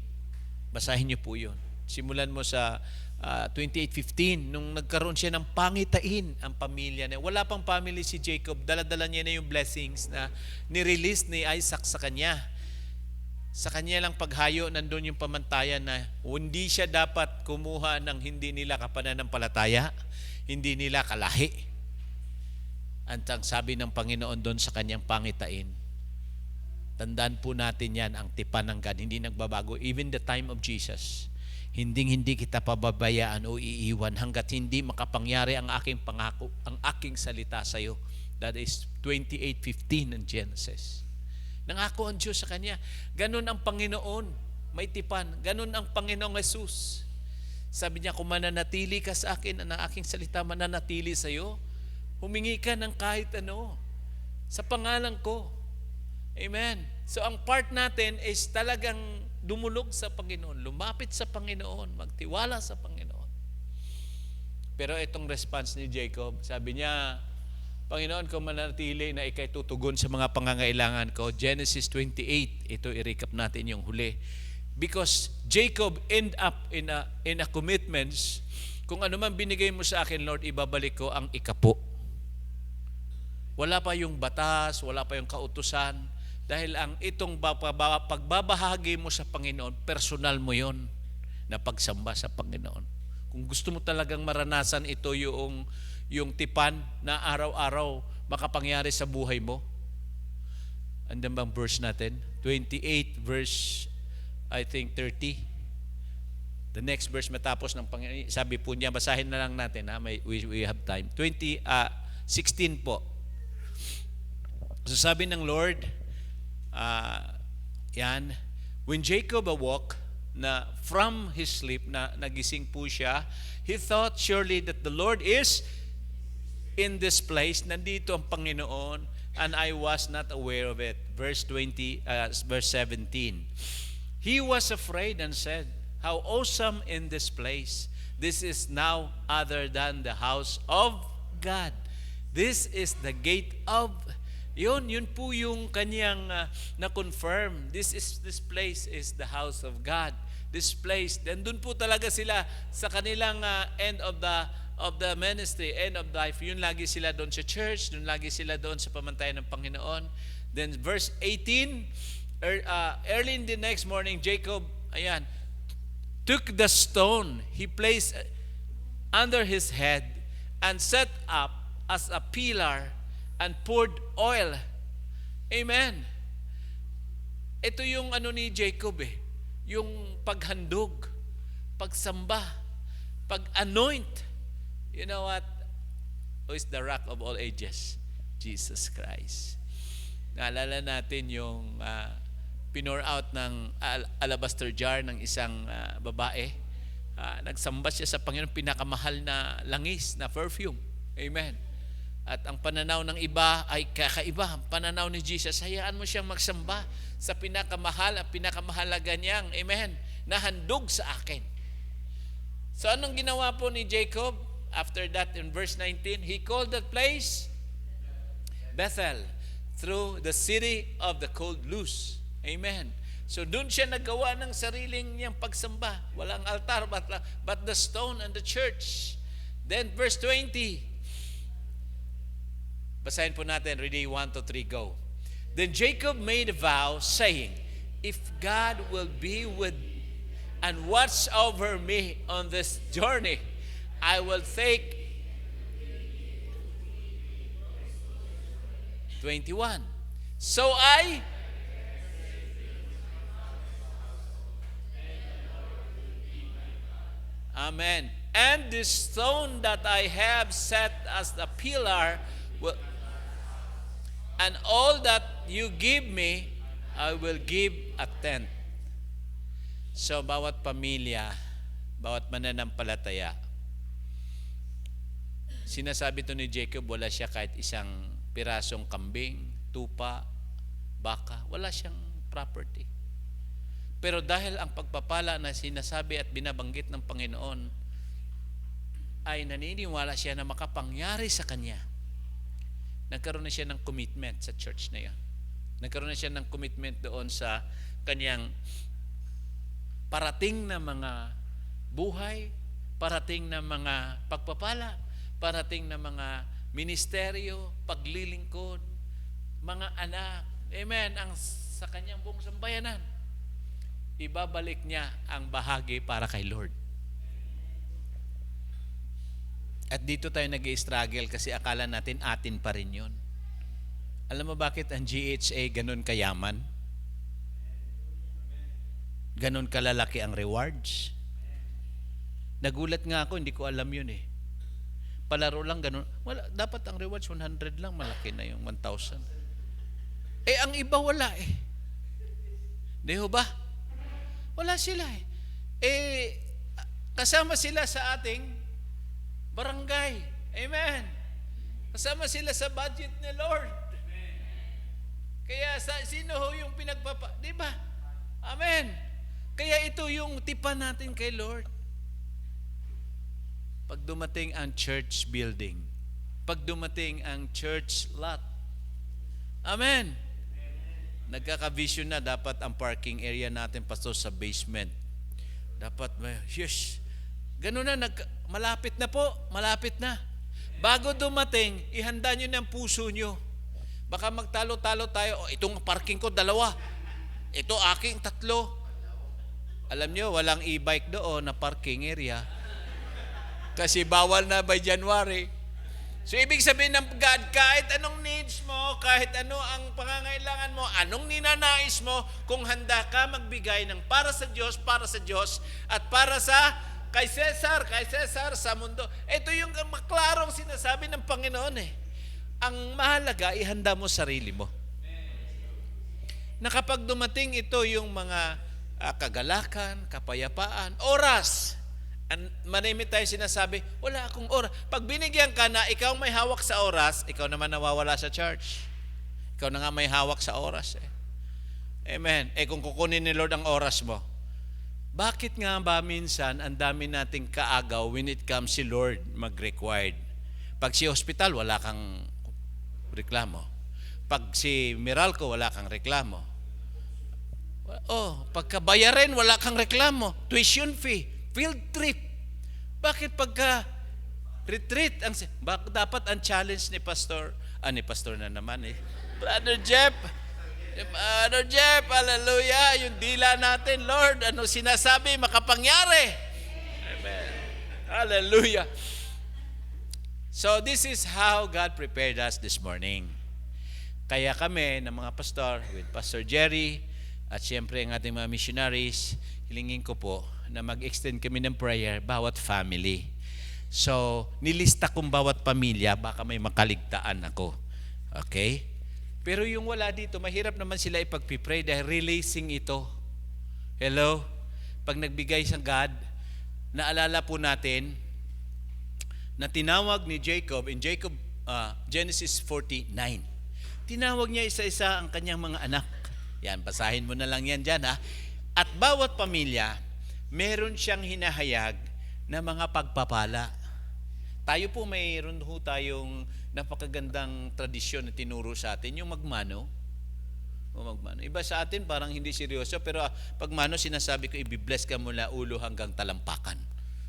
basahin niyo po yun. Simulan mo sa 28:15, nung nagkaroon siya ng pangitain ang pamilya niya. Wala pang family si Jacob, dala-dala niya na yung blessings na nirelease ni Isaac sa kanya. Sa kanya lang paghayo, nandun yung pamantayan na hindi siya dapat kumuha ng hindi nila kapananampalataya, hindi nila kalahi. Ang sabi ng Panginoon doon sa kanyang pangitain, tandaan po natin yan, ang tipan ng God, hindi nagbabago. Even the time of Jesus, Hindi kita pababayaan o iiwan hanggat hindi makapangyari ang aking pangako, ang aking salita sa iyo. That is 28:15 ng Genesis. Nangako ang Diyos sa kanya. Ganun ang Panginoon. May tipan. Ganun ang Panginoong Jesus. Sabi niya, kung mananatili ka sa akin, ang aking salita mananatili sa iyo, humingi ka ng kahit ano sa pangalan ko. Amen. So ang part natin is talagang dumulog sa Panginoon, lumapit sa Panginoon, magtiwala sa Panginoon. Pero itong response ni Jacob, sabi niya, Panginoon, kung manatili na ikay tutugon sa mga pangangailangan ko, Genesis 28, ito i-recap natin yung huli. Because Jacob end up in a commitments, kung ano man binigay mo sa akin, Lord, ibabalik ko ang ikapo. Wala pa yung batas, wala pa yung kautusan, dahil ang itong pagbabahagi mo sa Panginoon, personal mo yon na pagsamba sa Panginoon. Kung gusto mo talagang maranasan ito yung tipan na araw-araw makapangyari sa buhay mo. Andan bang verse natin? 28 verse, I think 30. The next verse matapos ng Panginoon. Sabi po niya, basahin na lang natin. We have time. 16 po. So sabi ng Lord, when Jacob awoke, na from his sleep, na nagising po siya, he thought surely that the Lord is in this place. Nandito ang Panginoon, and I was not aware of it. Verse 17. He was afraid and said, how awesome in this place. This is now other than the house of God. This is the gate of Yun po yung kanyang na-confirm. This place is the house of God. This place, then dun po talaga sila sa kanilang end of the ministry, end of life. Yun lagi sila doon sa church, dun lagi sila doon sa pamantayan ng Panginoon. Then verse 18, early in the next morning, Jacob, took the stone he placed under his head and set up as a pillar and poured oil. Amen. Ito yung ni Jacob yung paghandog, pagsamba, pag-anoint. You know what? Who is the rock of all ages? Jesus Christ. Naalala natin yung pinore out ng alabaster jar ng isang babae. Nagsamba siya sa Panginoon, pinakamahal na langis, na perfume. Amen. At ang pananaw ng iba ay kakaiba. Ang pananaw ni Jesus, hayaan mo siyang magsamba sa pinakamahal at pinakamahalaga niyang, amen, na handog sa akin. So anong ginawa po ni Jacob? After that, in verse 19, he called that place Bethel, through the city of the cold loose. Amen. So doon siya nagawa ng sariling niyang pagsamba. Walang altar, but the stone and the church. Then verse 20, basahin po natin, ready, 1, 2, 3, go. Then Jacob made a vow, saying, if God will be with and watch over me on this journey, I will take 21. So Amen. And this stone that I have set as the pillar will, and all that you give me, I will give a tenth. So, bawat pamilya, bawat mananampalataya, sinasabi to ni Jacob, wala siya kahit isang pirasong kambing, tupa, baka, wala siyang property. Pero dahil ang pagpapala na sinasabi at binabanggit ng Panginoon, ay naniniwala siya na makapangyari sa kanya. Nagkaroon na siya ng commitment sa church na yan. Nagkaroon na siya ng commitment doon sa kanyang parating na mga buhay, parating na mga pagpapala, parating na mga ministeryo, paglilingkod, mga anak. Amen. Ang sa kanyang buong sambayanan, ibabalik niya ang bahagi para kay Lord. At dito tayo nag-i-struggle kasi akala natin atin pa rin yun. Alam mo bakit ang GHA ganun kayaman? Ganun kalalaki ang rewards? Nagulat nga ako, hindi ko alam yun eh. Palaro lang ganun. Wala, dapat ang rewards 100 lang, malaki na yung 1,000. Ang iba wala eh. Di ho ba? Wala sila eh. Kasama sila sa ating barangay. Amen. Kasama sila sa budget ni Lord. Kaya sino ho yung di ba? Amen. Kaya ito yung tipan natin kay Lord. Pag dumating ang church building, pag dumating ang church lot, amen. Nagkaka-vision na dapat ang parking area natin, pastor, sa basement. Dapat ganun na, malapit na po, malapit na. Bago dumating, ihanda nyo ng puso nyo. Baka magtalo-talo tayo, itong parking ko 2, ito aking 3. Alam nyo, walang e-bike doon na parking area. Kasi bawal na by January. So, ibig sabihin ng God, kahit anong needs mo, kahit ano ang pangangailangan mo, anong ninanais mo, kung handa ka magbigay ng para sa Diyos, at para sa kay Cesar, sa mundo. Ito yung maklarong sinasabi ng Panginoon eh. Ang mahalaga, ihanda mo sarili mo. Na kapag dumating ito yung mga kagalakan, kapayapaan, oras, marami tayo sinasabi, wala akong oras. Pag binigyan ka na ikaw may hawak sa oras, ikaw naman nawawala sa church. Ikaw na nga may hawak sa oras eh. Amen. Kung kukunin ni Lord ang oras mo, bakit nga ba minsan ang dami nating kaagaw when it comes si Lord mag-required? Pag si hospital, wala kang reklamo. Pag si Meralco, wala kang reklamo. Pagkabayarin, wala kang reklamo. Tuition fee, field trip. Bakit pagka retreat, dapat ang challenge ni Pastor, ni Pastor na naman eh. Brother Jeff, hallelujah, yung dila natin, Lord, ano sinasabi, makapangyari. Amen. Hallelujah. So this is how God prepared us this morning. Kaya kami ng mga pastor, with Pastor Jerry, at siyempre ang ating mga missionaries, hilingin ko po na mag-extend kami ng prayer bawat family. So, nilista kong bawat pamilya, baka may makaligtaan ako. Okay? Pero yung wala dito, mahirap naman sila ipag-pray dahil releasing ito. Hello? Pag nagbigay sa God, naalala po natin na tinawag ni Jacob, in Genesis 49, tinawag niya isa-isa ang kanyang mga anak. Yan, basahin mo na lang yan dyan ha. At bawat pamilya, meron siyang hinahayag na mga pagpapala. Tayo po mayroon ho tayong napakagandang tradisyon na tinuro sa atin, yung magmano. Iba sa atin parang hindi seryoso, pero pag mano sinasabi ko, ibibless ka mula ulo hanggang talampakan.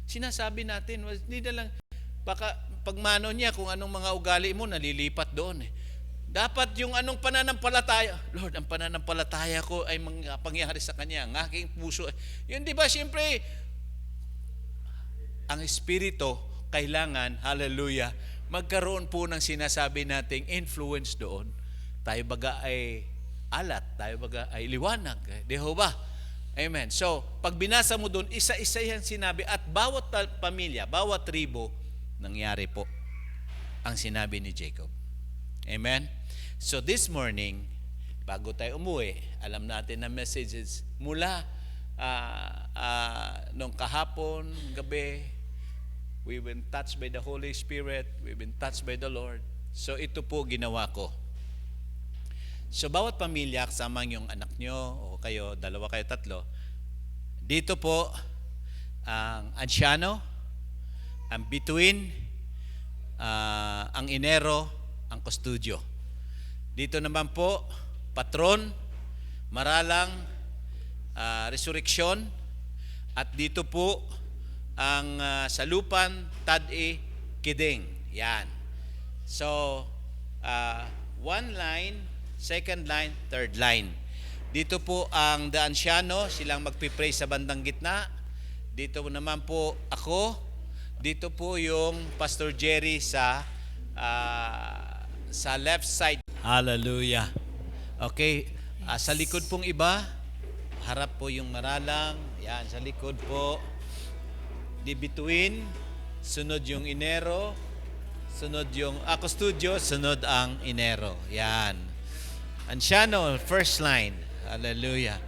Sinasabi natin, hindi na lang, baka pag mano niya, kung anong mga ugali mo, nalilipat doon eh. Dapat yung anong pananampalataya, Lord, ang pananampalataya ko ay pangyari sa Kanya, ang aking puso. Yun, di ba, siyempre, ang Espiritu, kailangan, hallelujah, magkaroon po ng sinasabi nating influence doon. Tayo baga ay alat, tayo baga ay liwanag. Di ho ba? Amen. So, pag binasa mo doon, isa-isa yan sinabi, at bawat pamilya, bawat tribo, nangyari po ang sinabi ni Jacob. Amen. So this morning, bago tayo umuwi, alam natin na messages mula nung kahapon, gabi, we've been touched by the Holy Spirit, we've been touched by the Lord. So ito po ginawa ko. So bawat pamilya, kasama yung anak nyo, o kayo, 2 kayo, 3, dito po ang ansyano, ang bituin, ang inero, ang kustudyo. Dito naman po, patron, maralang, resurreksyon, at dito po ang salupan, tad-e, kiding. Yan. So, one line, second line, third line. Dito po ang the anciano, silang magpipray sa bandang gitna. Dito naman po ako. Dito po yung Pastor Jerry sa left side. Hallelujah. Okay, sa likod pong iba, harap po yung maralang. Yan, sa likod po. Di between, sunod yung Enero, sunod yung Ako Studio, sunod ang Enero. Yan. Anciano, first line. Hallelujah.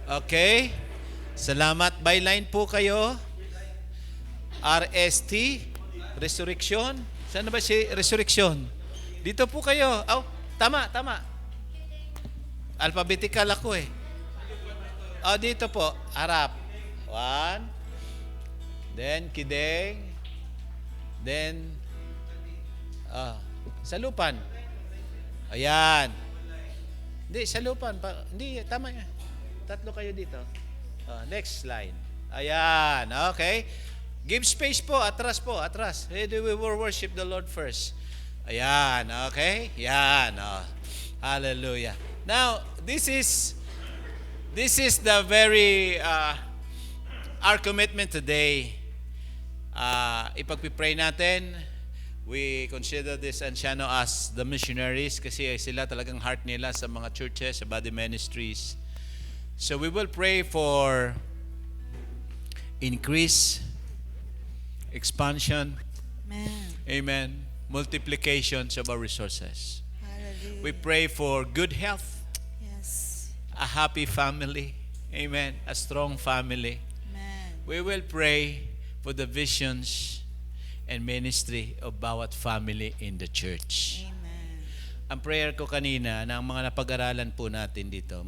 Okay. Salamat. Byline po kayo. RST, Resurrection. Saan na ba si Resurrection? Dito po kayo. Oh, tama. Alphabetical ako eh. Oh, dito po. Harap. 1. Then, Kideng. Then, Salupan. Ayan. Hindi, Salupan. Hindi, tama nga. 3 kayo dito. Next line. Ayan. Okay. Give space po. Atras po. Atras. We will worship the Lord first. Ayan. Okay. Yan. Hallelujah. Now, this is the very our commitment today. Ipagpipray natin. We consider this Anciano as the missionaries kasi sila talagang heart nila sa mga churches, sa body ministries. So we will pray for increase, expansion, amen, multiplications of our resources. Hallelujah. We pray for good health, Yes. a happy family, amen, a strong family. Amen. We will pray for the visions and ministry of bawat family in the church. Amen. Ang prayer ko kanina na ang mga napag-aralan po natin dito,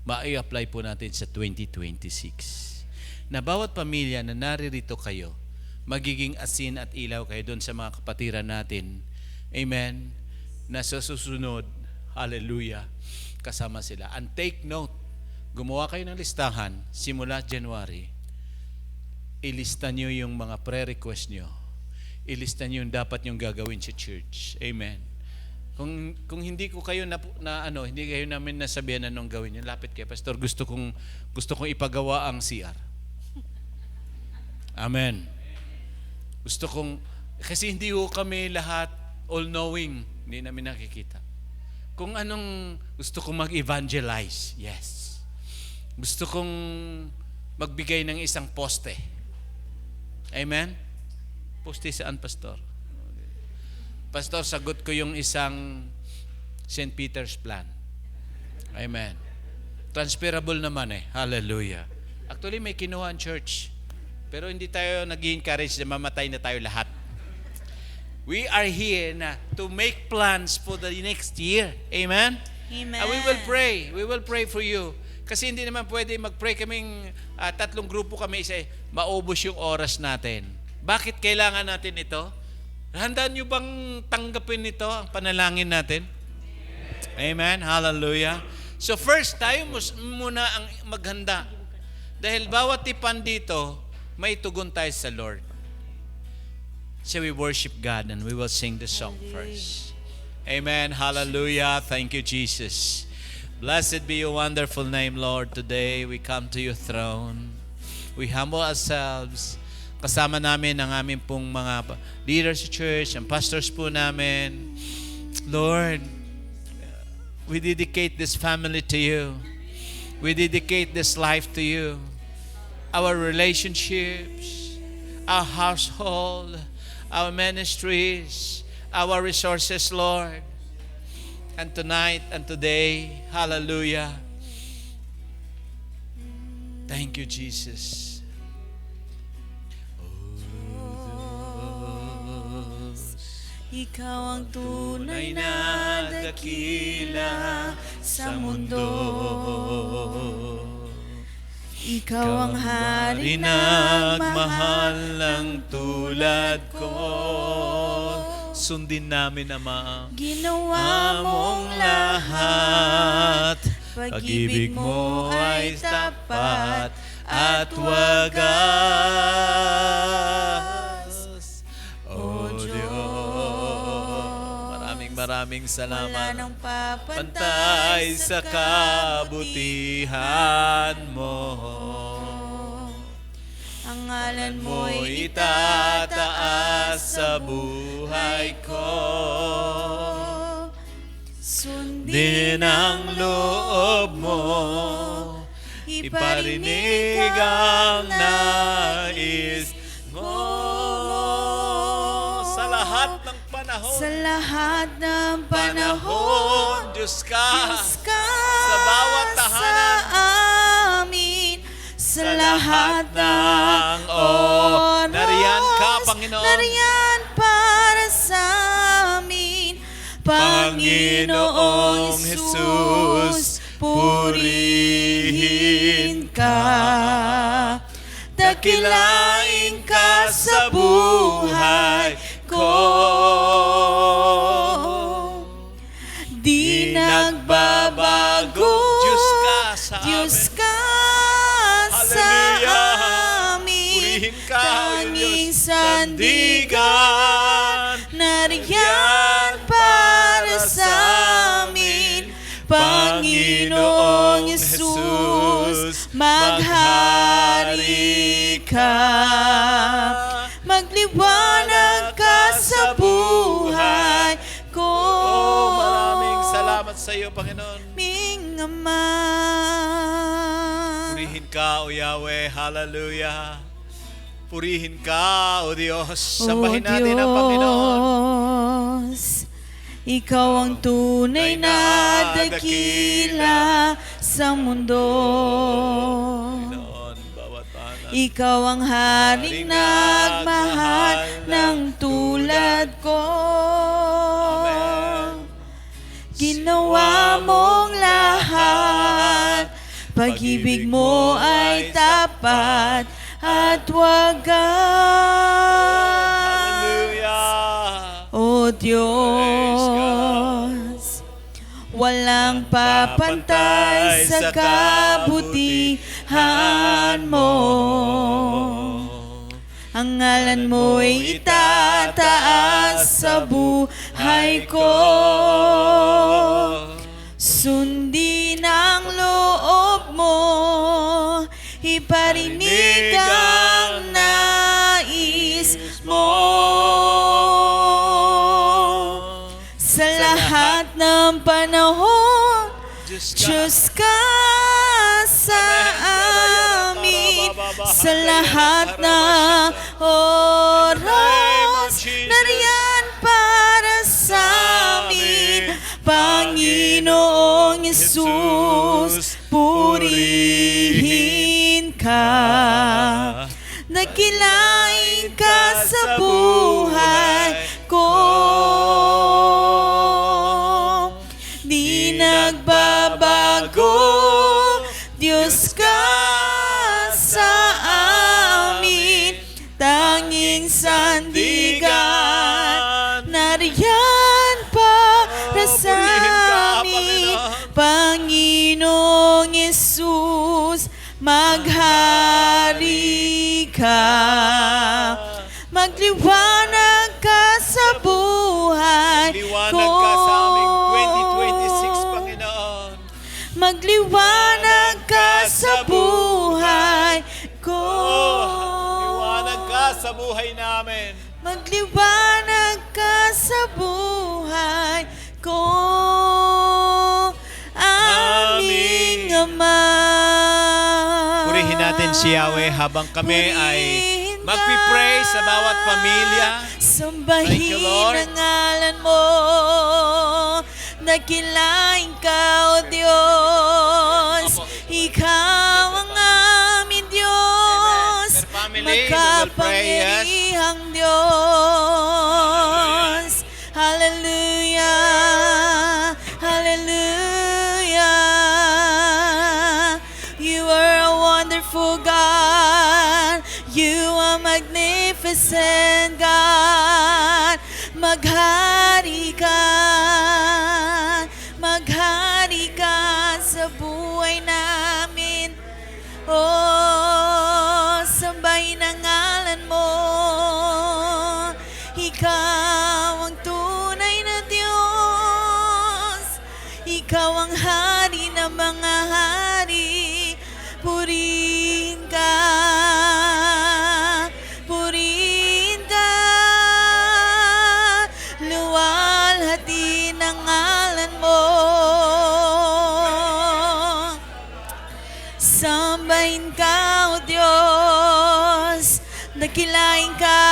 ma-i-apply po natin sa 2026. Na bawat pamilya na naririto kayo, magiging asin at ilaw kayo doon sa mga kapatiran natin. Amen. Na sa susunod, hallelujah, kasama sila. And take note, gumawa kayo ng listahan simula January. Ilista nyo yung mga prayer request nyo. Ilista nyo yung dapat nyong gagawin sa church. Amen. Kung hindi ko kayo hindi kayo namin nasabihan anong gawin nyo, lapit kay Pastor, gusto kong ipagawa ang CR. Amen. Kasi hindi ko kami lahat all-knowing. Hindi namin nakikita. Kung anong gusto kong mag-evangelize, yes. Gusto kong magbigay ng isang poste. Amen? Poste saan, Pastor? Pastor, sagot ko yung isang St. Peter's plan. Amen. Transferable naman eh. Hallelujah. Actually, may kinuha ang church. Pero hindi tayo nag-encourage na mamatay na tayo lahat. We are here na to make plans for the next year. Amen? Amen. We will pray. We will pray for you. Kasi hindi naman pwede mag-pray kaming 3 grupo kami isa, maubos yung oras natin. Bakit kailangan natin ito? Handaan nyo bang tanggapin ito, ang panalangin natin? Amen? Hallelujah. So first, tayo muna ang maghanda. Dahil bawat tipan dito, may tugon tayo sa Lord. So we worship God and we will sing the song first. Amen. Hallelujah. Thank you, Jesus. Blessed be your wonderful name, Lord. Today we come to your throne. We humble ourselves. Kasama namin ang aming pong mga leaders sa church, ang pastors po namin. Lord, we dedicate this family to you. We dedicate this life to you. Our relationships, our household, our ministries, our resources, Lord. And tonight and today, hallelujah. Thank you, Jesus. Ikaw ang tunay na dakila sa mundo. Ikaw ang hari na nagmahal ng tulad ko. Sundin namin, Ama, Ginawa mong lahat. Pag-ibig mo ay tapat at wagas. O Diyos, maraming Wala salamat. nang Pantay sa kabutihan mo. Ang ngalan Mo'y mo'y itataas sa buhay ko. Din ang loob mo, iparinig ang nais mo. Sa lahat ng panahon, Diyos ka. Diyos ka Sa bawat tahanan. sa amin. Sa lahat ng oras, oras, nariyan ka, Panginoon. nariyan para sa amin. Panginoong Jesus, purihin ka. Dakilain ka sa buhay ko. Di nagbabago, Diyos ka sa Diyos amin. ka sa Hallelujah. amin. Purihin ka, O Tanging Diyos. sandigan, nariyan para sa amin. Panginoong Jesus, maghari ka. Magliwanag ka sa buhay ko. Maraming salamat sa iyo, Panginoon. Aming Ama. Purihin ka, O Yahweh. Hallelujah. Purihin ka, O Diyos. Sambahin natin ang Panginoon. Diyos, Ikaw ang tunay na dakila sa mundo. Panginoon, bawat tahanan. Ikaw ang haring nagmahal ng tulad ko. Amen. Ginawa mong lahat, pag-ibig mo ay tapat at wagas. Hallelujah. O Diyos, walang papantay sa kabutihan mo. Ang ngalan mo'y itataas sa buhay ko. Sundin ang loob mo, iparinig ang nais mo. Sa lahat ng panahon, Diyos ka sa amin. Sa lahat ng oras, nariyan para sa amin. Panginoong Jesus, purihin ka. Dakilain ka sa buhay ko. Di nagbabago, Diyos ka sa amin. Tanging sandigan, nariyan para sa amin. Panginoong Jesus, maghari ka. Magliwanag ka sa buhay Liwanag ko. ka sa aming 2026, Panginoon. Magliwanag ka sa buhay ko. Liwanag ka sa buhay namin. Magliwanag ka sa buhay ko. Aming Ama. Purihin natin si Yahweh habang kami ay magpipray sa bawat pamilya. Sambahin Thank you, Lord. ang ngalan mo. Dakilain ka, O Diyos. Opo. Ikaw ang aming Diyos. Amen. Per family, we will pray, yes. Makapangyarihang Diyos. Hallelujah. Hallelujah. You are a wonderful God. You are magnificent God. Maghari ka. Maghari ka sa buhay namin. Oh, sambahin ang ngalan mo. Ikaw ang tunay na Diyos. Ikaw ang hari ng mga hari. Purihin ka. Purihin ka. Luwalhati ng ngalan mo. Sambahin ka, O Diyos. Dakilain ka.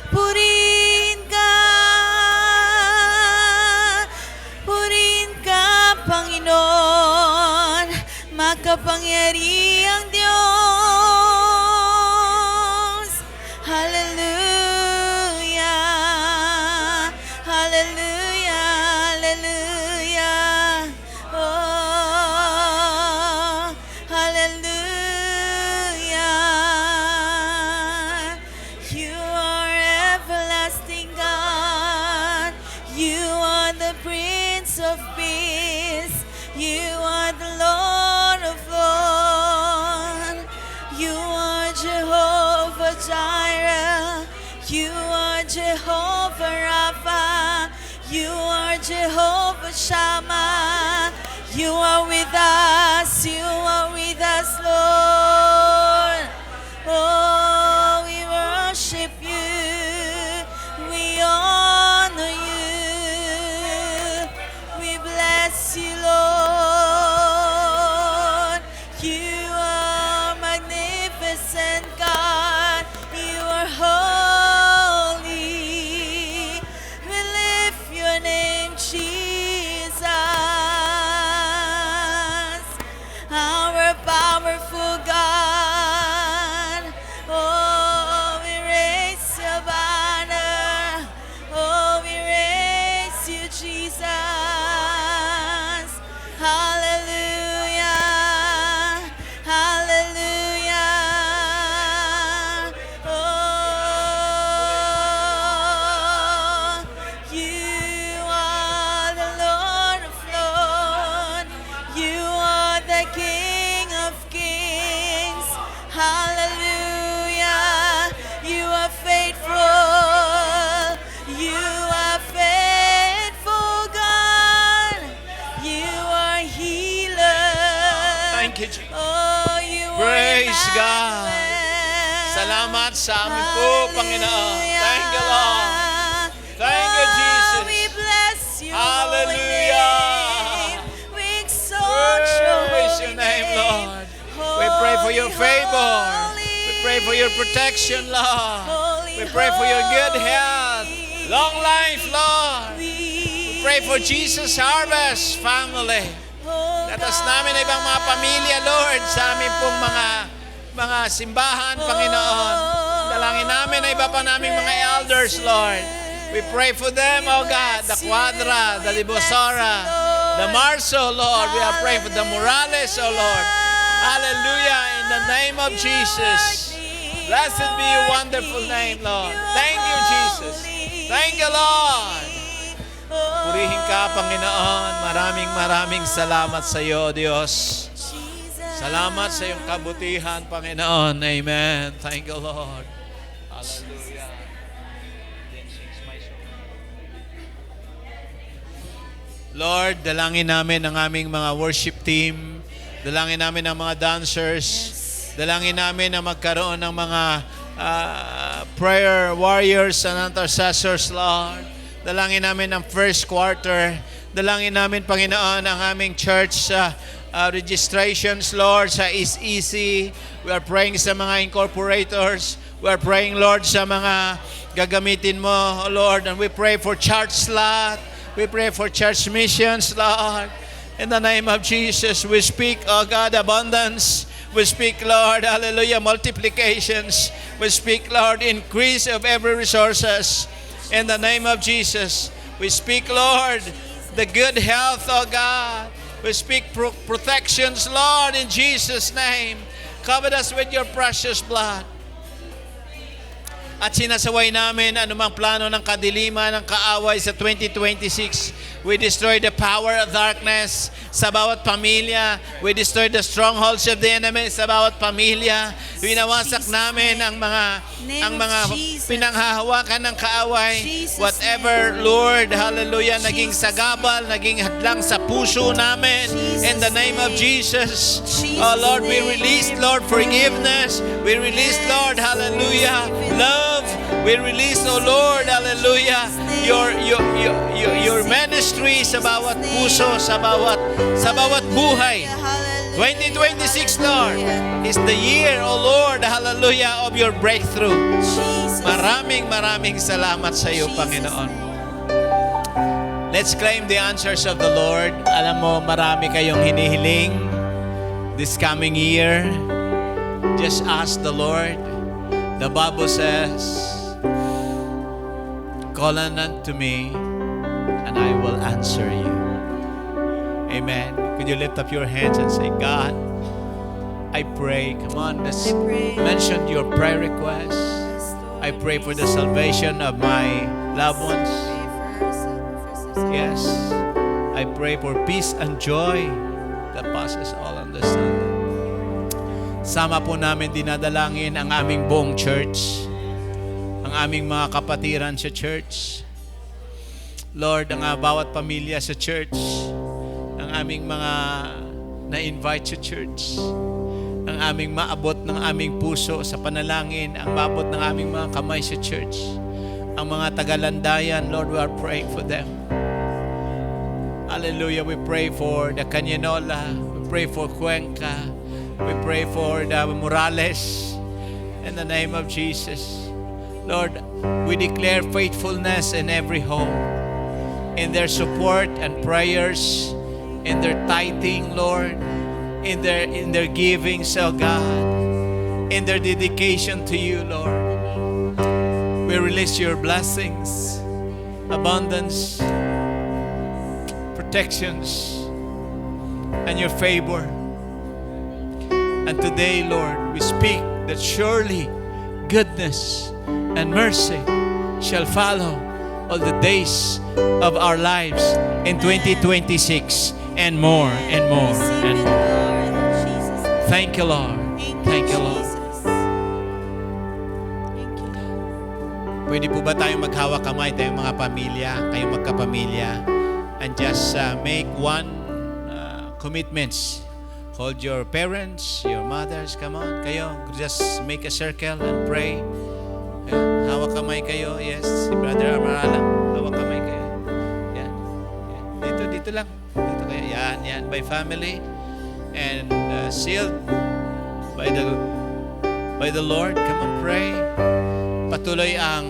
Purihin makapangyarihang Diyos. Hallelujah, hallelujah, hallelujah. Oh, hallelujah. You are everlasting God. You are the Prince of Peace. You are the Lord of Lords. You are Jehovah Jireh. You are Jehovah Rapha. You are Jehovah Shammah. You are with us. You are with us, Lord. Oh, we worship you. We honor you. We bless you, Lord. You are magnificent, God. You are holy. We lift your name, Jesus. Our powerful God. Oh, we raise your banner. Oh, we raise you, Jesus. Hallelujah. Hallelujah. Oh, you are the Lord of Lords. You are the King of Kings. Hallelujah. You are faithful. You are faithful, God. You are healer. Thank you, Jesus. Oh, you Praise are God. Emmanuel. Salamat sa amin po, Panginoon. Thank you, Lord. Thank you, Oh, Jesus. we bless you. Hallelujah. We exalt your Praise holy your name, Lord. We Holy, pray for your favor. holy. We pray for your protection, Lord. Holy, We pray for your good health, holy. long life, Lord. We Pray for Jesus Harvest family. Oh, Latas namin ang ibang mga pamilya, Lord, sa aming pong mga simbahan, Panginoon. Dalangin namin ang iba pa naming mga elders, Lord. We pray for them, oh God, the Quadra, the Libosora, the Marso, Lord. We are praying for the Morales, oh Lord. Hallelujah, in the name of Jesus. Blessed be your wonderful name, Lord. Thank you, Jesus. Thank you, Lord. Purihin ka, Panginoon. Maraming salamat sa iyo, Diyos. Salamat sa iyong kabutihan, Panginoon. Amen. Thank you, Lord. Hallelujah. Lord, dalangin namin ang aming mga worship team. Dalangin namin ang mga dancers. Dalangin namin na magkaroon ng mga prayer warriors and intercessors, Lord. Dalangin namin ang first quarter. Dalangin namin, Panginoon, ang aming church registrations, Lord, sa East EC. We are praying sa mga incorporators. We are praying, Lord, sa mga gagamitin mo, Lord. And we pray for church slot. We pray for church missions, Lord. In the name of Jesus, we speak, oh God, abundance. We speak, Lord, hallelujah, multiplications. We speak, Lord, increase of every resources. In the name of Jesus, we speak, Lord, the good health, oh God. We speak protections, Lord, in Jesus' name. Cover us with your precious blood. At sinasaway namin anumang plano ng kadiliman, ng kaaway sa 2026. We destroy the power of darkness sa bawat pamilya. We destroy the strongholds of the enemy sa bawat pamilya. Winawasak namin ang mga pinanghahawakan ng kaaway. Whatever, Lord, hallelujah, naging sagabal, naging hadlang sa puso namin. In the name of Jesus. Oh Lord, we release, Lord, forgiveness. We release, Lord, hallelujah, love. We release, oh Lord, hallelujah, your ministry sa bawat puso, sa bawat buhay. 2026, Lord, is the year, oh Lord, hallelujah, of your breakthrough. Maraming salamat sa iyo, Panginoon. Let's claim the answers of the Lord. Alam mo, marami kayong hinihiling. this coming year, just ask the Lord. The Bible says, call unto me, and I will answer you. Amen. Could you lift up your hands and say, God, I pray. Come on, let's I pray. mention your prayer request. I pray for the salvation of my loved ones. Yes. I pray for peace and joy that passes all understanding. Sama po namin dinadalangin ang aming buong church, ang aming mga kapatiran sa church. Lord, ang bawat pamilya sa church, ang aming mga na-invite sa church, ang aming maabot ng aming puso sa panalangin, ang maabot ng aming mga kamay sa church, ang mga tagalandayan, Lord, we are praying for them. Hallelujah. We pray for the Canyanola. We pray for Cuenca. We pray for the Morales. In the name of Jesus. Lord, we declare faithfulness in every home, in their support and prayers, in their tithing, Lord, in their giving, so God, in their dedication to you, Lord. We release your blessings, abundance, protections, and your favor. And today, Lord, we speak that surely goodness and mercy shall follow all the days of our lives in 2026 and more and more and more. Thank you, Lord. Thank you, Lord. Pwede po ba tayong maghawak kamay, tayong mga pamilya, kayong magkapamilya, and just make one commitments. Hold your parents, your mothers, come on, kayo, just make a circle and pray. Hawak kamay kayo, yes, si Brother Amarala, hawak kamay kayo. Yan, yan. Dito lang, dito kayo, yan, by family, and sealed by the Lord. Come on, pray. Patuloy ang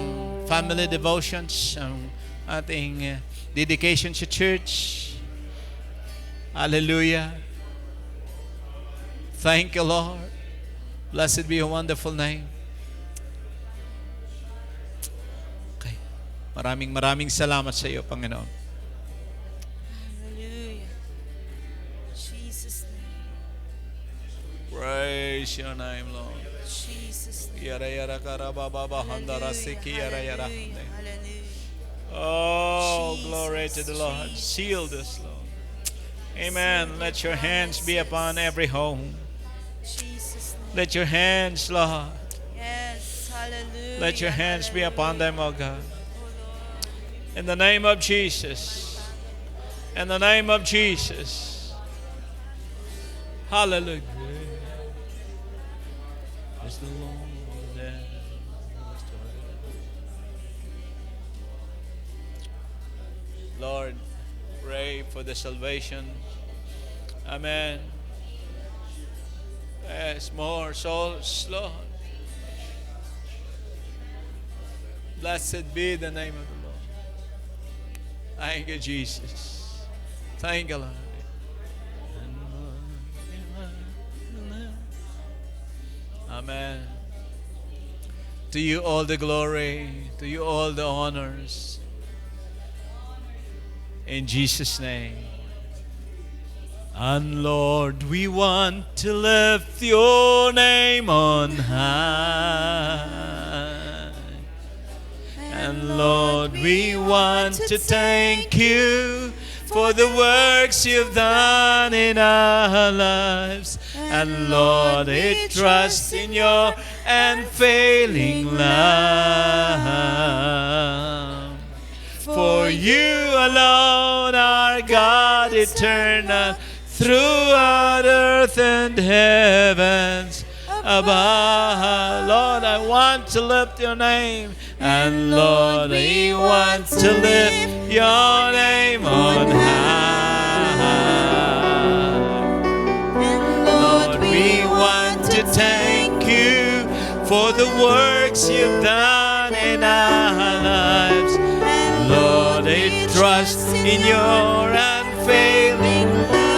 family devotions, ang ating dedication sa church. Hallelujah. Thank you, Lord. Blessed be your wonderful name. Okay. Maraming salamat sa iyo, Panginoon. Hallelujah. Jesus' name. Praise your name, Lord. Jesus' name. Yara karababa handara siki yara. Hallelujah. Hallelujah. Oh, Jesus, glory to the Lord. Jesus. Seal this, Lord. Amen. Let your hands be upon every home. Jesus' name. Let your hands, Lord. Yes. Hallelujah. Let your hands be upon them, oh God. Oh Lord. In the name of Jesus. In the name of Jesus. Hallelujah. Bless the Lord. Lord, pray for the salvation. Amen. Yes, more souls, Lord. Blessed be the name of the Lord. Thank you, Jesus. Thank you, Lord. Amen. To you all the glory, to you all the honors. In Jesus' name. And Lord, we want to lift your name on high. And Lord, we want to thank you for the works you've done in our lives. And Lord, we trust in your unfailing love. For you alone are God eternal, throughout earth and heavens above. Lord, I want to lift your name. And Lord, we want to lift your name on high. And Lord, we want to thank you for the works you've done in our lives. Lord, I trust in your unfailing love.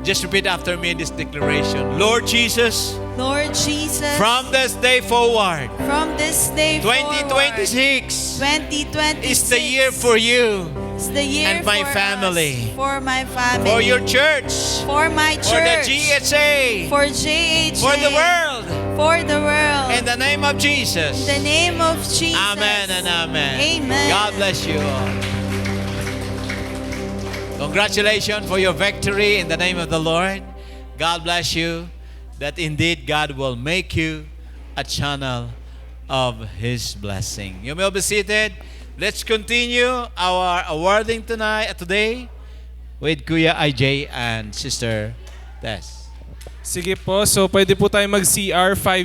Just repeat after me this declaration. Lord Jesus, Lord Jesus, from this day forward, from this day 2026 forward, 2026 is the year for you, is the year and my for family, us, for my family, for your church, for my for the church, GHA, for JHA, for the world. for the world. In the name of Jesus. In the name of Jesus. Amen and amen. Amen. God bless you all. Congratulations for your victory in the name of the Lord. God bless you. That indeed God will make you a channel of His blessing. You may be seated. Let's continue our awarding today with Kuya IJ and Sister Tess. Sige po, so pwede po tayo mag-CR 5